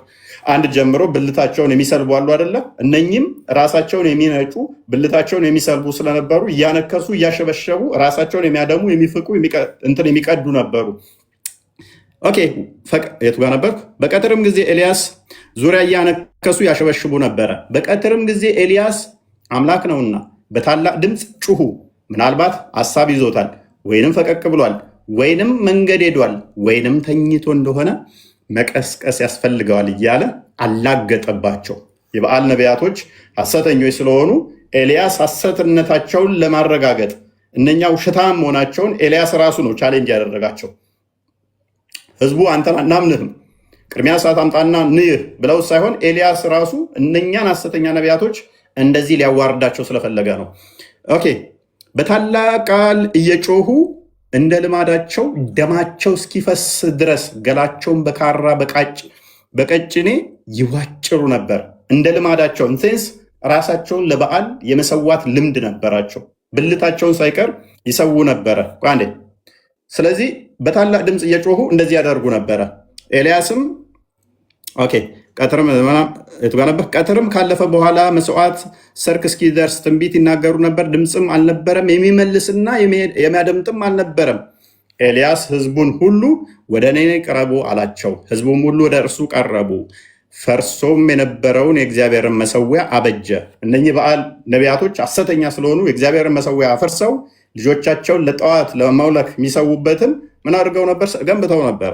1 ጀምሮ ብልታቸውን የሚሰልቡ አሉ አይደለ? እነኚህም ራሳቸውን የሚነጩ ብልታቸውን የሚሰልቡ ስለነበሩ እያነከሱ እያሸበሸቡ ራሳቸውን የሚያደሙ የሚፍቁ የሚቀዱ ነበሩ። ኦኬ የቱ ጋር ነበርኩ? በቀትርም ጊዜ ኤልያስ ዙሪያ እያነከሱ ያሸበሽቡ ነበረ። በቀትርም ጊዜ ኤልያስ አምላክ ነውና በታላቅ ድምፅ ጩሁ። ምናልባት ሐሳብ ይዞታል፣ ወይንም ፈቀቅ ብሏል፣ ወይንም መንገድ ሄዷል፣ ወይንም ተኝቶ እንደሆነ መቀስቀስ ያስፈልገዋል እያለ አላገጠባቸው። የበዓል ነቢያቶች ሐሰተኞች ስለሆኑ ኤልያስ ሐሰትነታቸውን ለማረጋገጥ እነኛ ውሸታም መሆናቸውን ኤልያስ ራሱ ነው ቻሌንጅ ያደረጋቸው። ህዝቡ አንተን አናምንህም፣ ቅድሚያ ሰዓት አምጣና ንይህ ብለው ሳይሆን ኤልያስ ራሱ እነኛን ሐሰተኛ ነቢያቶች እንደዚህ ሊያዋርዳቸው ስለፈለገ ነው። ኦኬ በታላቅ ቃል እየጮሁ እንደ ልማዳቸው ደማቸው እስኪፈስ ድረስ ገላቸውን በካራ በቀጭኔ ይዋጭሩ ነበር። እንደ ልማዳቸው ኢንሴንስ ራሳቸውን ለበዓል የመሰዋት ልምድ ነበራቸው። ብልታቸውን ሳይቀር ይሰዉ ነበረ። አንዴ ስለዚህ በታላቅ ድምፅ እየጮሁ እንደዚህ ያደርጉ ነበረ። ኤልያስም ኦኬ ቀትርም ካለፈ በኋላ መስዋዕት ሰርክ እስኪደርስ ትንቢት ይናገሩ ነበር። ድምፅም አልነበረም፣ የሚመልስና የሚያደምጥም አልነበረም። ኤልያስ ህዝቡን ሁሉ ወደ እኔ ቅረቡ አላቸው። ህዝቡም ሁሉ ወደ እርሱ ቀረቡ። ፈርሶም የነበረውን የእግዚአብሔርን መሰዊያ አበጀ። እነኚህ በዓል ነቢያቶች ሐሰተኛ ስለሆኑ የእግዚአብሔርን መሰዊያ አፈርሰው ልጆቻቸውን ለጠዋት ለማምለክ የሚሰዉበትን ምን አድርገው ነበር? ገንብተው ነበረ።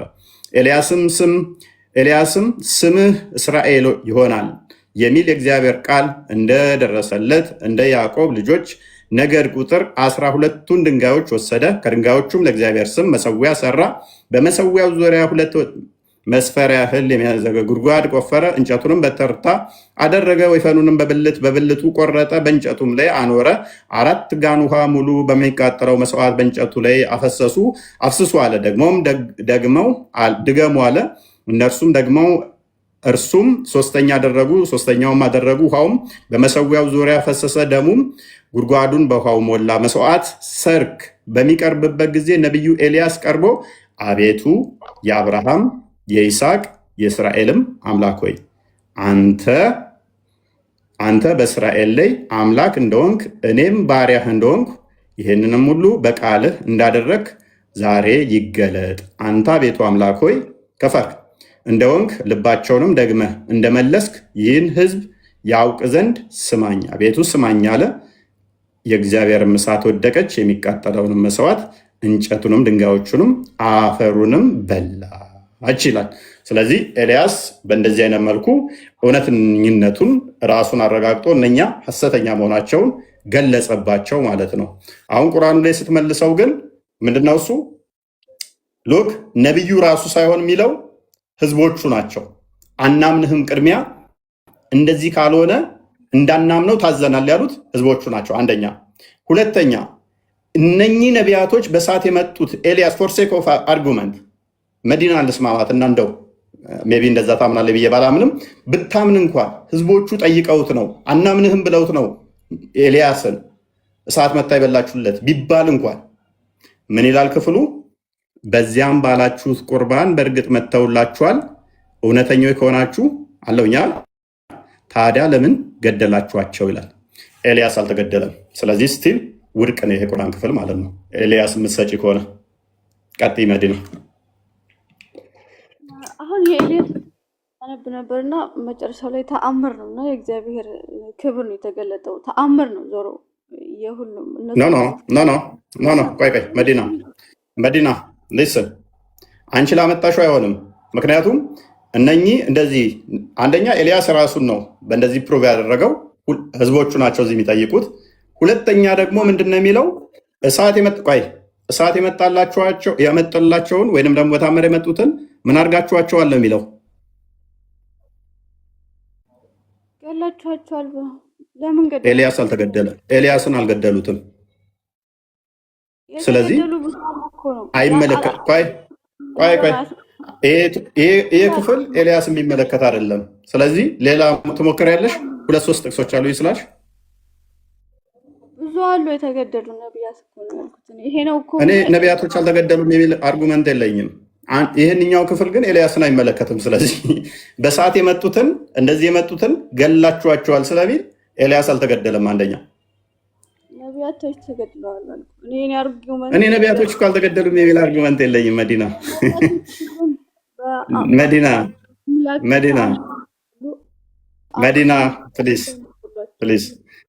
ኤልያስም ስምህ እስራኤል ይሆናል የሚል የእግዚአብሔር ቃል እንደደረሰለት እንደ ያዕቆብ ልጆች ነገድ ቁጥር 12ቱን ድንጋዮች ወሰደ። ከድንጋዮቹም ለእግዚአብሔር ስም መሰዊያ ሰራ። በመሰዊያው ዙሪያ 2 መስፈሪያ እህል የሚያዘገ ጉድጓድ ቆፈረ። እንጨቱንም በተርታ አደረገ። ወይፈኑንም በብልቱ ቆረጠ፣ በእንጨቱም ላይ አኖረ። 4 ጋን ውሃ ሙሉ በሚቃጠለው መስዋዕት በእንጨቱ ላይ አፍስሱ አለ። ድገሙ አለ። እነርሱም ደግመው እርሱም ሶስተኛ አደረጉ። ሶስተኛውም አደረጉ። ውሃውም በመሰዊያው ዙሪያ ፈሰሰ። ደሙም ጉድጓዱን በውሃው ሞላ። መስዋዕት ሰርክ በሚቀርብበት ጊዜ ነቢዩ ኤልያስ ቀርቦ አቤቱ የአብርሃም የይስሐቅ የእስራኤልም አምላክ ሆይ አንተ በእስራኤል ላይ አምላክ እንደሆንክ እኔም ባሪያህ እንደሆንኩ ይህንንም ሁሉ በቃልህ እንዳደረግ ዛሬ ይገለጥ። አንተ አቤቱ አምላክ ሆይ ከፈርክ እንደሆንክ ልባቸውንም ደግመህ እንደመለስክ ይህን ሕዝብ ያውቅ ዘንድ ስማኝ፣ አቤቱ ስማኝ አለ። የእግዚአብሔርም እሳት ወደቀች፣ የሚቃጠለውንም መስዋዕት እንጨቱንም ድንጋዮቹንም አፈሩንም በላች ይላል። ስለዚህ ኤልያስ በእንደዚህ አይነት መልኩ እውነተኝነቱን ራሱን አረጋግጦ እነኛ ሐሰተኛ መሆናቸውን ገለጸባቸው ማለት ነው። አሁን ቁርአኑ ላይ ስትመልሰው ግን ምንድነው እሱ ሎክ ነቢዩ ራሱ ሳይሆን የሚለው ህዝቦቹ ናቸው። አናምንህም፣ ቅድሚያ እንደዚህ ካልሆነ እንዳናምነው ታዘናል ያሉት ህዝቦቹ ናቸው። አንደኛ። ሁለተኛ እነኚህ ነቢያቶች በሰዓት የመጡት ኤልያስ ፎር ሴክ ኦፍ አርጉመንት መዲና ልስማማት እና እንደው ሜይ ቢ እንደዛ ታምናለህ ብዬ ባላምንም ብታምን እንኳን ህዝቦቹ ጠይቀውት ነው አናምንህም ብለውት ነው ኤልያስን እሳት መታ ይበላችሁለት ቢባል እንኳን ምን ይላል ክፍሉ? በዚያም ባላችሁት ቁርባን በእርግጥ መተውላችኋል፣ እውነተኞች ከሆናችሁ አለውኛ ታዲያ ለምን ገደላችኋቸው ይላል። ኤልያስ አልተገደለም። ስለዚህ ስቲል ውድቅ ነው ይሄ ቁርአን ክፍል ማለት ነው። ኤልያስ የምትሰጪ ከሆነ ቀጥይ መዲና። አሁን የኤልያስ አነብ ነበርና መጨረሻው ላይ ተአምር ነው እና የእግዚአብሔር ክብር ነው የተገለጠው። ተአምር ነው ዞሮ የሁሉም ኖ ቆይ መዲና ሊስን አንቺ ላመጣሽው አይሆንም። ምክንያቱም እነኚህ እንደዚህ አንደኛ ኤልያስ ራሱን ነው በእንደዚህ ፕሮቭ ያደረገው፣ ህዝቦቹ ናቸው እዚህ የሚጠይቁት። ሁለተኛ ደግሞ ምንድን ነው የሚለው እሳት የመጣላቸውን ወይንም ደግሞ በታምር የመጡትን ምን አድርጋችኋቸዋል ነው የሚለው። ገላችኋቸዋል። ለምን ገደሉ? ኤልያስ አልተገደለም። ኤልያስን አልገደሉትም። ስለዚህ አይመለከት ቆይ ይሄ ክፍል ኤልያስ የሚመለከት አይደለም። ስለዚህ ሌላ ትሞክሪያለሽ? 2-3 ጥቅሶች አሉ ይስላሽ ብዙ አሉ የተገደሉ ነቢያት እኮ ነው ያልኩት። ይሄ ነው እኮ እኔ ነቢያቶች አልተገደሉም የሚል አርጉመንት የለኝም። ይህንኛው ክፍል ግን ኤልያስን አይመለከትም። ስለዚህ በሰዓት የመጡትን እንደዚህ የመጡትን ገላችኋቸዋል ስለሚል ኤልያስ አልተገደለም። አንደኛ ነቢያቶች ተገድለዋል አልኩ። እኔ ነቢያቶች እኮ አልተገደሉም የሚል አርጉመንት የለኝም። መዲና ፕሊዝ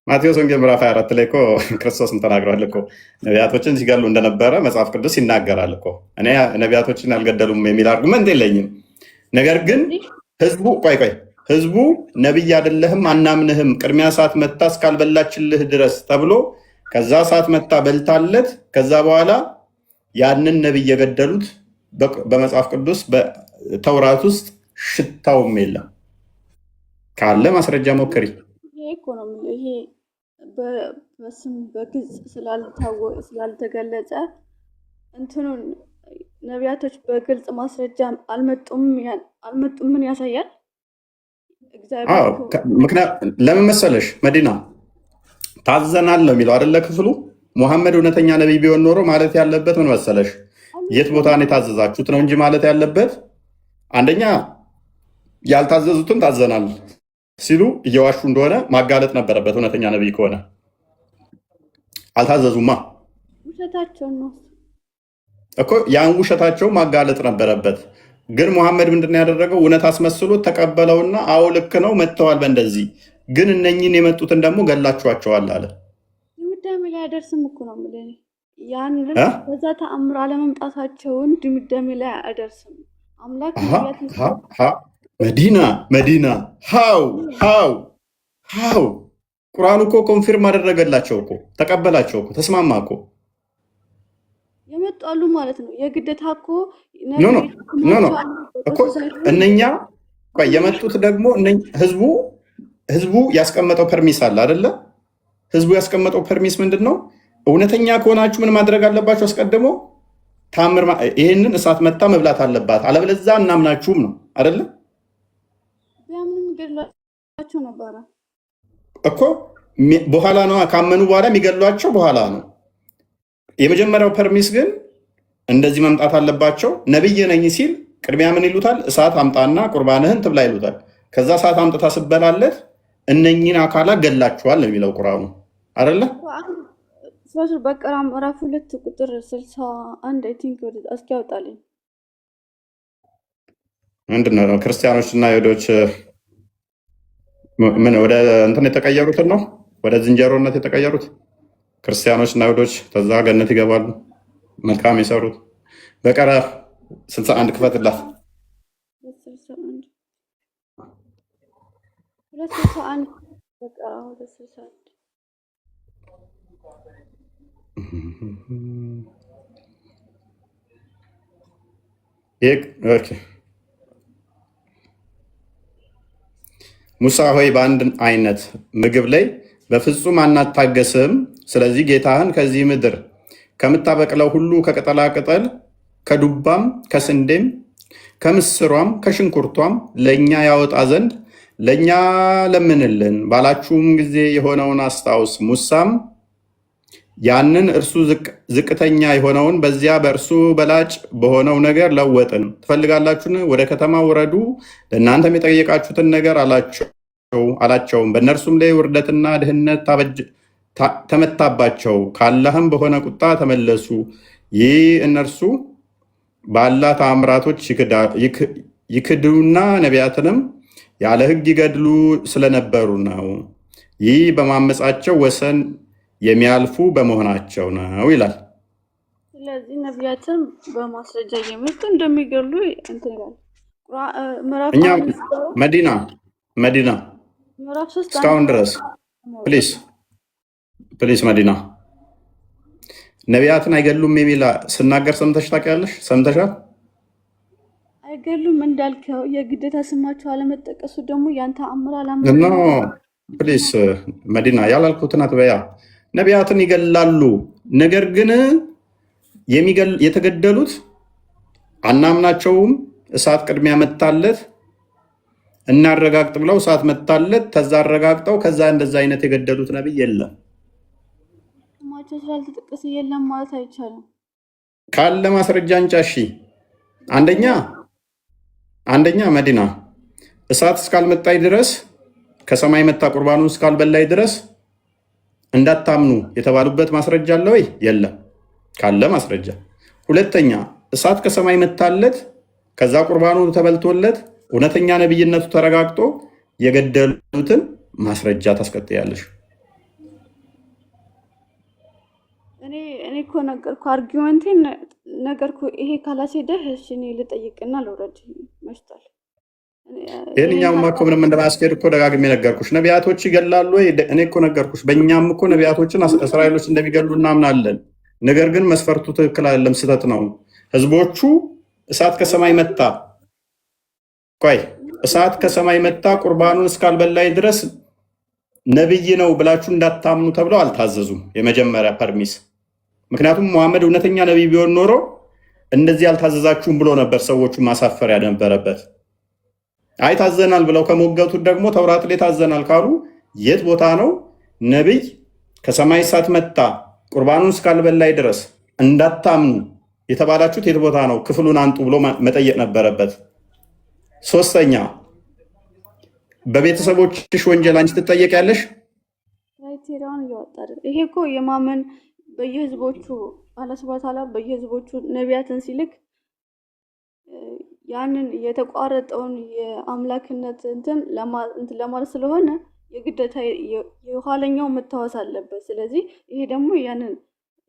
ማቴዎስ ወንጌል ምዕራፍ 24 ላይ እኮ ክርስቶስን ተናግሯል እኮ ነቢያቶችን ሲገሉ እንደነበረ መጽሐፍ ቅዱስ ይናገራል እኮ። እኔ ነቢያቶችን አልገደሉም የሚል አርጉመንት የለኝም። ነገር ግን ህዝቡ ነቢይ አይደለህም አናምንህም፣ ቅድሚያ ሰዓት መታ እስካልበላችልህ ድረስ ተብሎ ከዛ ሰዓት መታ በልታለት ከዛ በኋላ ያንን ነቢይ የገደሉት በመጽሐፍ ቅዱስ በተውራት ውስጥ ሽታውም የለም። ካለ ማስረጃ ሞክሪ። ይሄ በስም በግልጽ ስላልተገለጸ እንትኑን ነቢያቶች በግልጽ ማስረጃ አልመጡም። ምን ያሳያል? ለምን መሰለሽ መዲና ታዘናል ነው የሚለው አይደለ ክፍሉ። ሙሐመድ እውነተኛ ነቢይ ቢሆን ኖሮ ማለት ያለበት ምን መሰለሽ የት ቦታ ነው የታዘዛችሁት ነው እንጂ ማለት ያለበት አንደኛ ያልታዘዙትን ታዘናል ሲሉ እየዋሹ እንደሆነ ማጋለጥ ነበረበት። እውነተኛ ነቢይ ከሆነ አልታዘዙማ ውሸታቸው ነው እኮ ያን ውሸታቸው ማጋለጥ ነበረበት። ግን ሙሐመድ ምንድን ነው ያደረገው? እውነት አስመስሎ ተቀበለውና አዎ ልክ ነው መጥተዋል በእንደዚህ ግን እነኝን የመጡትን ደግሞ ገላችኋቸዋል አለ። ድምዳሜ ላይ አደርስም እኮ ነው የምልህ። ያንን በዛ ተአምር አለመምጣታቸውን ድምዳሜ ላይ አደርስም። አምላክ መዲና ሃው ቁርአኑ እኮ ኮንፊርም አደረገላቸው እኮ ተቀበላቸው እኮ ተስማማ እኮ የመጣሉ ማለት ነው። የግዴታ እኮ እኮ እነኛ የመጡት ደግሞ ህዝቡ ያስቀመጠው ፐርሚስ አለ አይደለ? ህዝቡ ያስቀመጠው ፐርሚስ ምንድን ነው? እውነተኛ ከሆናችሁ ምን ማድረግ አለባችሁ? አስቀድሞ ታምር ይህንን እሳት መታ መብላት አለባት፣ አለበለዚያ እናምናችሁም ነው አይደለ? ነበረ እኮ በኋላ ነው ካመኑ በኋላ የሚገሏቸው በኋላ ነው። የመጀመሪያው ፐርሚስ ግን እንደዚህ መምጣት አለባቸው። ነብይ ነኝ ሲል ቅድሚያ ምን ይሉታል? እሳት አምጣና ቁርባንህን ትብላ ይሉታል። ከዛ እሳት አምጥታ ስበላለት እነኝን አካላት ገላችኋል ነው የሚለው ቁርአኑ አይደለ? በቀራ ምዕራፍ 2 ቁጥር 61 አይ ቲንክ እስኪ ያውጣልኝ። ምንድነው ክርስቲያኖች እና አይሁዶች ምን ወደ እንትን የተቀየሩትን ነው ወደ ዝንጀሮነት የተቀየሩት? ክርስቲያኖች እና አይሁዶች ተዛ ገነት ይገባሉ መልካም የሰሩት። በቀራ 61 ክፈትላት። 61 በቀራ 61 ሙሳ ሆይ በአንድ አይነት ምግብ ላይ በፍጹም አናታገስም። ስለዚህ ጌታህን ከዚህ ምድር ከምታበቅለው ሁሉ ከቅጠላ ቅጠል ከዱባም ከስንዴም ከምስሯም ከሽንኩርቷም ለእኛ ያወጣ ዘንድ ለእኛ ለምንልን ባላችሁም ጊዜ የሆነውን አስታውስ። ሙሳም ያንን እርሱ ዝቅተኛ የሆነውን በዚያ በእርሱ በላጭ በሆነው ነገር ለወጥን። ትፈልጋላችሁን? ወደ ከተማ ውረዱ፣ ለእናንተም የጠየቃችሁትን ነገር አላቸውም። በእነርሱም ላይ ውርደትና ድህነት ተመታባቸው፣ ከአላህም በሆነ ቁጣ ተመለሱ። ይህ እነርሱ በአላህ ተአምራቶች ይክዱና ነቢያትንም ያለ ሕግ ይገድሉ ስለነበሩ ነው። ይህ በማመፃቸው ወሰን የሚያልፉ በመሆናቸው ነው ይላል። ስለዚህ ነቢያትን በማስረጃ እየመጡ እንደሚገሉ እንትን ይላል። እኛ መዲና ምዕራፍ 3 እስካሁን ድረስ ፕሊስ መዲና ነቢያትን አይገሉም የሚል ስናገር ሰምተሽ ታውቂያለሽ? ሰምተሻል? አይገሉም እንዳልከው የግዴታ ስማቸው አለመጠቀሱ ደግሞ ያንተ አምራ ኖ ፕሊስ መዲና ያላልኩትን አትበያ። ነቢያትን ይገላሉ። ነገር ግን የተገደሉት አናምናቸውም፣ እሳት ቅድሚያ መታለት እናረጋግጥ ብለው እሳት መታለት፣ ከዛ አረጋግጠው ከዛ እንደዛ አይነት የገደሉት ነቢይ የለም። ስማቸው ስላልተጠቀሰ የለም ማለት አይቻልም። ካለ ማስረጃ እንጫሺ። አንደኛ መዲና እሳት እስካልመጣይ ድረስ ከሰማይ መታ ቁርባኑን እስካልበላይ ድረስ እንዳታምኑ የተባሉበት ማስረጃ አለ ወይ? የለም። ካለ ማስረጃ። ሁለተኛ እሳት ከሰማይ መታለት ከዛ ቁርባኑ ተበልቶለት እውነተኛ ነብይነቱ ተረጋግጦ የገደሉትን ማስረጃ ታስቀጥያለሽ። እኔ እኮ ነገርኩ፣ አርጊመንቴን ነገርኩ። ይሄ ካላስሄደህ እሺ እኔ ልጠይቅና ልውረድ፣ መሽቷል። ይህንኛውማ እኮ ምንም እንደማያስኬድ እኮ ደጋግሜ ነገርኩሽ። ነቢያቶች ይገላሉ ወይ? እኔ እኮ ነገርኩሽ። በእኛም እኮ ነቢያቶችን እስራኤሎች እንደሚገሉ እናምናለን። ነገር ግን መስፈርቱ ትክክል አይደለም፣ ስህተት ነው። ህዝቦቹ እሳት ከሰማይ መታ እሳት ከሰማይ መታ ቁርባኑን እስካልበላይ ድረስ ነብይ ነው ብላችሁ እንዳታምኑ ተብለው አልታዘዙም። የመጀመሪያ ፐርሚስ። ምክንያቱም መሐመድ እውነተኛ ነቢይ ቢሆን ኖሮ እንደዚህ አልታዘዛችሁም ብሎ ነበር ሰዎቹ ማሳፈር ያነበረበት። አይ ታዘናል ብለው ከሞገቱት ደግሞ ተውራት ላይ ታዘናል ካሉ የት ቦታ ነው ነቢይ ከሰማይ እሳት መታ ቁርባኑን እስካልበላይ ድረስ እንዳታምኑ የተባላችሁት? የት ቦታ ነው? ክፍሉን አንጡ ብሎ መጠየቅ ነበረበት። ሶስተኛ በቤተሰቦችሽ ወንጀል አንቺ ትጠየቂያለሽ። ክራይቴሪያውን እያወጣ አይደል? ይሄ እኮ የማመን በየህዝቦቹ አላህ ሱብሃነሁ ወተዓላ በየህዝቦቹ ነቢያትን ሲልክ ያንን የተቋረጠውን የአምላክነት እንትን ለማለት ስለሆነ የግዴታ የኋለኛው መታወስ አለበት። ስለዚህ ይሄ ደግሞ ያንን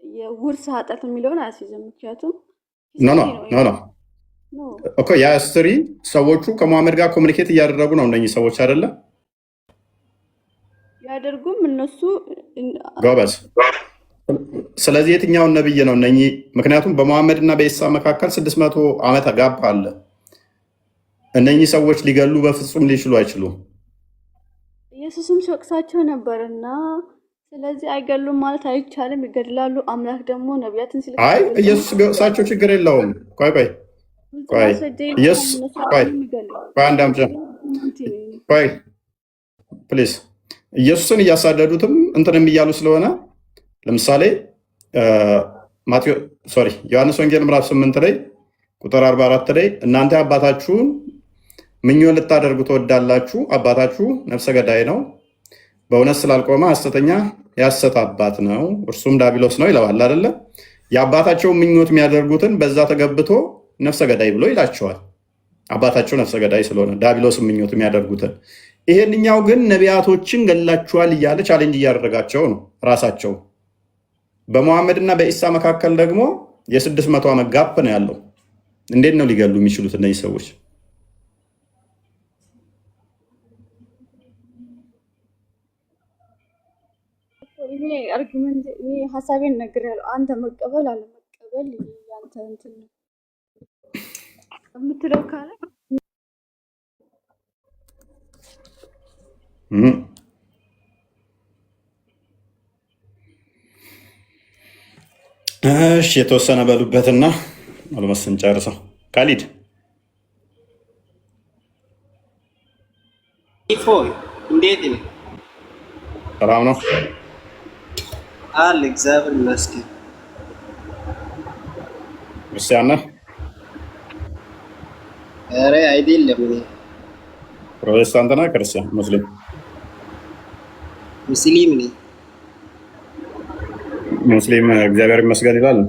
የውርስ ኃጢአት የሚለውን አያስይዝም። ምክንያቱም እኮ የአስትሪ ሰዎቹ ከመሐመድ ጋር ኮሚኒኬት እያደረጉ ነው እነኚህ ሰዎች አይደለ? ያደርጉም እነሱ ጎበዝ። ስለዚህ የትኛውን ነብይ ነው እነኚህ? ምክንያቱም በመሐመድ እና በኢሳ መካከል 600 ዓመት ጋፕ አለ። እነኚህ ሰዎች ሊገሉ በፍጹም ሊችሉ አይችሉም። ኢየሱስም ሲወቅሳቸው ነበርና ስለዚህ አይገሉም ማለት አይቻልም፣ ይገድላሉ። አምላክ ደግሞ ነቢያትን ሲልክ አይ ኢየሱስ ቢወቅሳቸው ችግር የለውም። ቆይ ኢየሱስ ፕሊዝ ኢየሱስን እያሳደዱትም እንትንም እያሉ ስለሆነ ለምሳሌ ዮሐንስ ወንጌል ምዕራፍ 8 ላይ ቁጥር 44 ላይ እናንተ አባታችሁን ምኞት ልታደርጉ ትወዳላችሁ፣ አባታችሁ ነፍሰ ገዳይ ነው፣ በእውነት ስላልቆመ ሐሰተኛ የሐሰት አባት ነው፣ እርሱም ዲያብሎስ ነው ይለዋል አይደለ? የአባታቸውን ምኞት የሚያደርጉትን በዛ ተገብቶ ነፍሰ ገዳይ ብሎ ይላቸዋል። አባታቸው ነፍሰ ገዳይ ስለሆነ ዲያብሎስን ምኞት የሚያደርጉትን። ይሄንኛው ግን ነቢያቶችን ገላችኋል እያለ ቻሌንጅ እያደረጋቸው ነው ራሳቸው። በመሐመድ እና በኢሳ መካከል ደግሞ የ600 ዓመት ጋፕ ነው ያለው። እንዴት ነው ሊገሉ የሚችሉት እነዚህ ሰዎች? ይሄ አርጊመንት እኔ ሐሳቤን ነግሬያለሁ። አንተ መቀበል አለመቀበል ያንተ እንትን ነው የምትለው ካለ እሺ የተወሰነ በሉበትና አልመሰን ጨርሰው ካሊድ ኢፎይ እንዴት ነው? ሰላም ነው አለ እግዚአብሔር ይመስገን። ክርስቲያን ነህ? ኧረ አይደለም፣ እኔ ፕሮቴስታንት ነህ? ክርስቲያን ሙስሊም? ሙስሊም ነኝ። ሙስሊም እግዚአብሔር ይመስገን ይላል።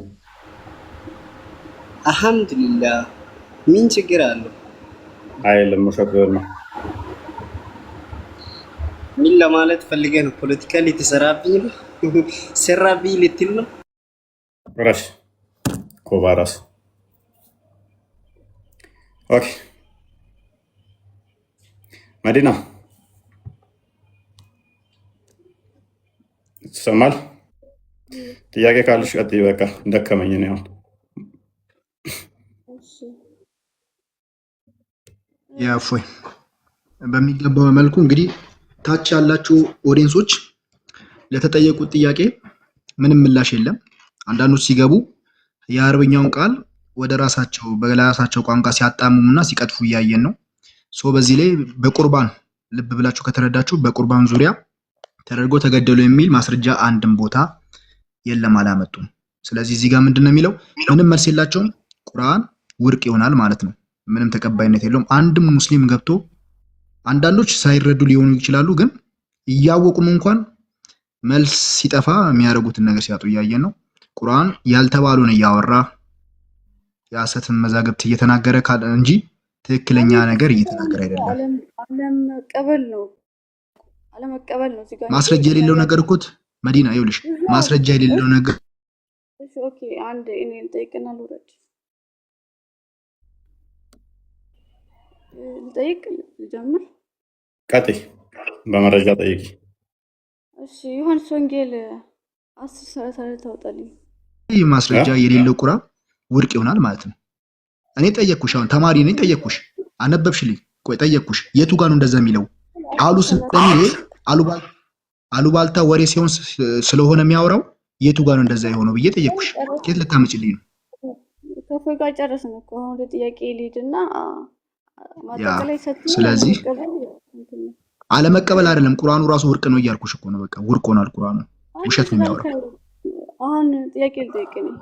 አልሐምዱሊላህ። ምን ችግር አለው? አይልም፣ ውሸት ነው። ምን ለማለት ፈልገህ ነው? ፖለቲካ ልትሰራብኝ ነው? ሰራብኝ ልትል ነው? ረሽ ኮባራስ ኦኬ። መዲና ትሰማል? ጥያቄ ካለሽ ቀጥይ። በቃ ደከመኝ ነው። የእፎይ በሚገባው መልኩ እንግዲህ ታች ያላችሁ ኦዲየንሶች ለተጠየቁት ጥያቄ ምንም ምላሽ የለም። አንዳንዶች ሲገቡ የአረብኛውን ቃል ወደ ራሳቸው በራሳቸው ቋንቋ ሲያጣምሙና ሲቀጥፉ እያየን ነው። በዚህ ላይ በቁርባን ልብ ብላችሁ ከተረዳችሁ በቁርባን ዙሪያ ተደርጎ ተገደሉ የሚል ማስረጃ አንድም ቦታ የለም፣ አላመጡም። ስለዚህ እዚህ ጋር ምንድን ነው የሚለው? ምንም መልስ የላቸውም። ቁርአን ውድቅ ይሆናል ማለት ነው። ምንም ተቀባይነት የለውም። አንድም ሙስሊም ገብቶ አንዳንዶች ሳይረዱ ሊሆኑ ይችላሉ፣ ግን እያወቁም እንኳን መልስ ሲጠፋ የሚያደርጉትን ነገር ሲያጡ እያየን ነው። ቁርአን ያልተባሉን እያወራ የሐሰትን መዛግብት እየተናገረ እንጂ ትክክለኛ ነገር እየተናገረ አይደለም። አለመቀበል ነው። ማስረጃ የሌለው ነገር እኮ መዲና ይኸውልሽ፣ ማስረጃ የሌለው ነገር ኦኬ። አንድ እኔን ጠይቅና ልውረድ። ልጠይቅ ልጀምር? ቀጥይ፣ በመረጃ ጠይቂ። እሺ፣ ዮሐንስ ወንጌል 10:30 ታውጣልኝ። ይህ ማስረጃ የሌለው ቁርአን ውድቅ ይሆናል ማለት ነው። እኔ ጠየቅኩሽ፣ አሁን ተማሪ ነኝ፣ ጠየቅኩሽ፣ አነበብሽልኝ። ቆይ ጠየቅኩሽ፣ የቱ ጋር ነው እንደዛ የሚለው? አሉ ስለሚል አሉባልታ ወሬ ሲሆን ስለሆነ የሚያወራው የቱ ጋር ነው እንደዛ የሆነው ብዬ ጠየቅኩሽ። የት ልታመጭልኝ ነው? ከፎይ ጋር ጨረስን እኮ። አሁን ወደ ጥያቄ ልሂድና ማጠቃላይ ሰጥተን ስለዚህ አለመቀበል አይደለም፣ ቁርአኑ ራሱ ውድቅ ነው እያልኩሽ እኮ ነው። በቃ ውድቅ ሆኗል ቁርአኑ፣ ውሸት ነው የሚያወራው። አሁን ጥያቄ ልጠይቅ ነው።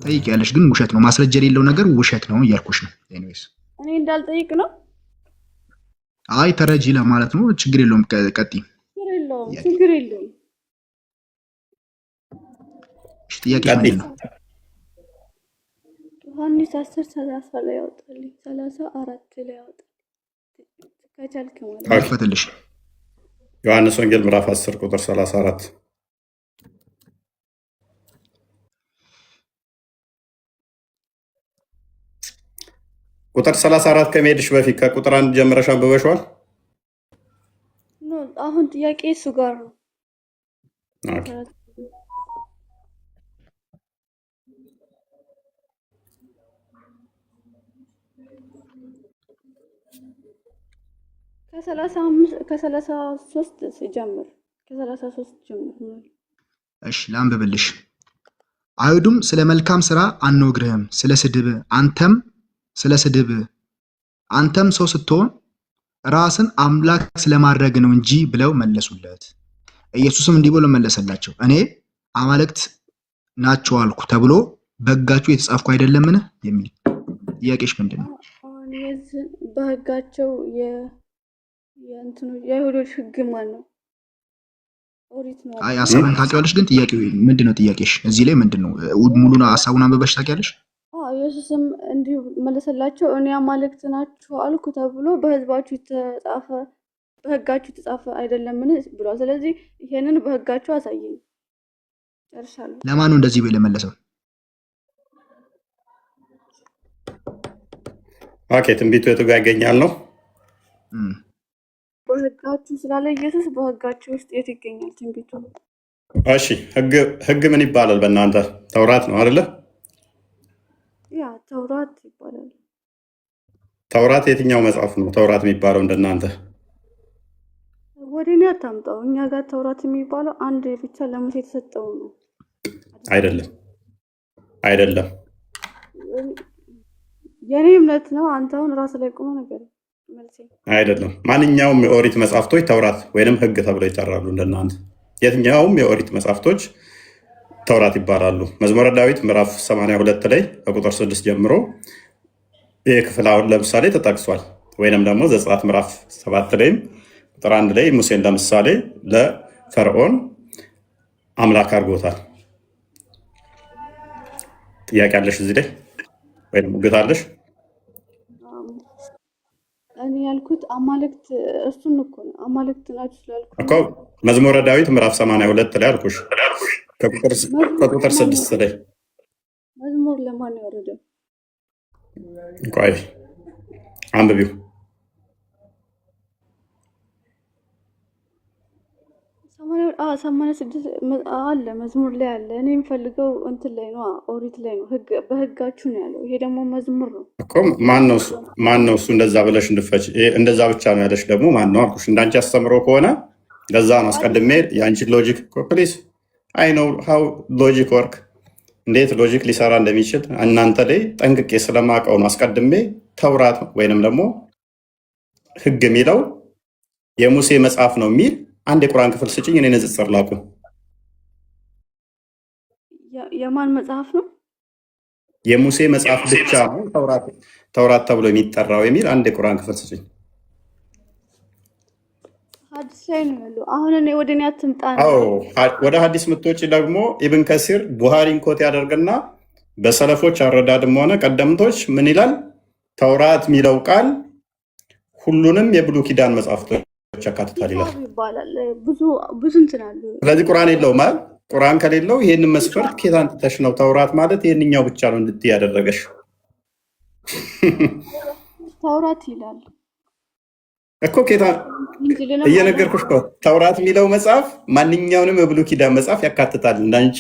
ጠይቅ ያለሽ ግን ውሸት ነው፣ ማስረጃ የሌለው ነገር ውሸት ነው እያልኩሽ ነው። ኤኒዌይስ እኔ እንዳልጠይቅ ነው። አይ ተረጂ ለማለት ነው። ችግር የለውም፣ ቀጥይ። ችግር የለውም። ጥያቄ ምንድን ነው? ዮሐንስ 10:30 ላይ ያወጣልኝ፣ 34 ላይ ያወጣልኝ ከቻልክ ማለት ታፈተልሽ። ዮሐንስ ወንጌል ምዕራፍ 10 ቁጥር 34 ቁጥር 34 ከመሄድሽ በፊት ከቁጥር 1 ጀምረሽ አንብበሽዋል? አሁን ጥያቄ እሱ ጋር ነው። ኦኬ ከ33 ጀምር። ከ33 ጀምር። እሺ ላንብብልሽ። አይሁድም ስለ መልካም ስራ አንወግርህም፣ ስለ ስድብ አንተም ሰው ስትሆን ራስን አምላክ ስለማድረግ ነው እንጂ ብለው መለሱለት። ኢየሱስም እንዲህ ብሎ መለሰላቸው፣ እኔ አማልክት ናቸው አልኩ ተብሎ በሕጋችሁ የተጻፍኩ አይደለምን? የሚል ጥያቄሽ ምንድን ነው? በሕጋቸው የአይሁዶች ሕግ ማን ነው? አይ ሀሳቡን ታውቂዋለሽ፣ ግን ጥያቄው ምንድን ነው? ጥያቄሽ እዚህ ላይ ምንድን ነው? ሙሉን ሀሳቡን አንብበሽ ታውቂያለሽ? ኢየሱስም እንዲሁ መለሰላቸው፣ እኔ አማልክት ናችሁ አልኩ ተብሎ በሕዝባችሁ የተጻፈ በሕጋችሁ የተጻፈ አይደለምን ብሏል። ስለዚህ ይሄንን በሕጋችሁ አሳየኝ። ጨርሻለሁ። ለማን ነው እንደዚህ ብሎ የመለሰው? ኦኬ ትንቢቱ የቱ ጋር ይገኛል ነው? በሕጋችሁ ስላለ ኢየሱስ በሕጋችሁ ውስጥ የት ይገኛል ትንቢቱ? እሺ ህግ ምን ይባላል በእናንተ? ተውራት ነው አይደለ? ያ ተውራት ይባላል። ተውራት የትኛው መጽሐፍ ነው ተውራት የሚባለው እንደናንተ? ወደ እኔ አታምጣው። እኛ ጋር ተውራት የሚባለው አንድ ብቻ ለሙሴ የተሰጠው ነው። አይደለም። የኔ እምነት ነው። አንተ አሁን ራስ ላይ ቆመ ነገር መልሴ። አይደለም። ማንኛውም የኦሪት መጽሐፍቶች ተውራት ወይንም ሕግ ተብለው ይጠራሉ። እንደናንተ የትኛውም የኦሪት መጽሐፍቶች ተውራት ይባላሉ። መዝሙረ ዳዊት ምዕራፍ 82 ላይ ከቁጥር 6 ጀምሮ ይህ ክፍል አሁን ለምሳሌ ተጠቅሷል። ወይንም ደግሞ ዘጸአት ምዕራፍ 7 ላይም ቁጥር 1 ላይ ሙሴን ለምሳሌ ለፈርዖን አምላክ አድርጎታል። ጥያቄ አለሽ እዚህ ላይ ወይም ሙግት አለሽ? እኔ ያልኩት አማልክት እሱን እኮ ነው። አማልክት ናችሁ ስላልኩ እኮ መዝሙረ ዳዊት ምዕራፍ 82 ላይ አልኩሽ ከቁጥር 6 ላይ መዝሙር ለማን ያወረደው? ቆይ አንብቢው። 86 አለ መዝሙር ላይ አለ። እኔ የምፈልገው እንትን ላይ ነው፣ ኦሪት ላይ ነው። በህጋችሁ ነው ያለው። ይሄ ደግሞ መዝሙር ነው እኮ። ማን ነው እሱ? እንደዛ ብለሽ እንድፈች እንደዛ ብቻ ነው ያለሽ ደግሞ ማን ነው አልኩሽ። እንዳንቺ አስተምሮ ከሆነ ለዛ ነው አስቀድሜ የአንቺን ሎጂክ ፕሊዝ አይ ኖው ሃው ሎጂክ ወርክ እንዴት ሎጂክ ሊሰራ እንደሚችል እናንተ ላይ ጠንቅቄ ስለማውቀው ነው አስቀድሜ ተውራት ወይንም ደግሞ ህግ የሚለው የሙሴ መጽሐፍ ነው የሚል አንድ የቁርአን ክፍል ስጭኝ፣ እኔ ንጽጽር ላቁም። የማን መጽሐፍ ነው? የሙሴ መጽሐፍ ብቻ ነው ተውራት ተብሎ የሚጠራው የሚል አንድ የቁርአን ክፍል ስጭኝ። ሐዲስ ላይ ነው ያለው። አሁን እኔ ወደ እኔ አትምጣ ነው። አዎ ወደ ሐዲስ ምትወጪ ደግሞ ኢብን ከሲር ቡሃሪን ኮት ያደርግና በሰለፎች አረዳድም ሆነ ቀደምቶች ምን ይላል? ተውራት የሚለው ቃል ሁሉንም የብሉይ ኪዳን መጽሐፍቶች ያካትታል ይላል። ይባላል ብዙ እንትን አሉ። ስለዚህ ቁርአን የለውም ማለት ቁርአን ከሌለው ይሄንን መስፈርት ከየት አንጥተሽ ነው ተውራት ማለት ይሄንኛው ብቻ ነው እንድትይ ያደረገሽ? ተውራት ይላል እኮ ኬታ እየነገርኩሽ እኮ ተውራት የሚለው መጽሐፍ ማንኛውንም የብሉይ ኪዳን መጽሐፍ ያካትታል እንዳንቺ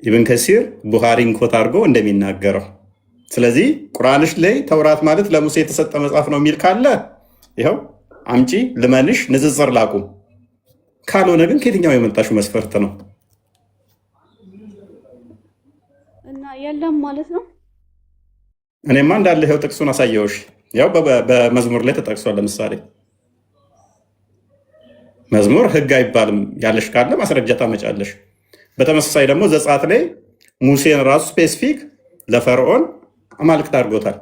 ኢብን ከሲር ቡሃሪን ኮት አድርጎ እንደሚናገረው። ስለዚህ ቁርአንሽ ላይ ተውራት ማለት ለሙሴ የተሰጠ መጽሐፍ ነው የሚል ካለ ይኸው አምጪ ልመንሽ፣ ንጽጽር ላቁም። ካልሆነ ግን ከየትኛው የመጣሽው መስፈርት ነው? እና የለም ማለት ነው። እኔማ እንዳለ ይኸው ጥቅሱን አሳየውሽ። ያው በመዝሙር ላይ ተጠቅሷል። ለምሳሌ መዝሙር ህግ አይባልም ያለሽ ካለ ማስረጃ ታመጫለሽ። በተመሳሳይ ደግሞ ዘጸአት ላይ ሙሴን ራሱ ስፔሲፊክ ለፈርዖን አማልክት አድርጎታል፣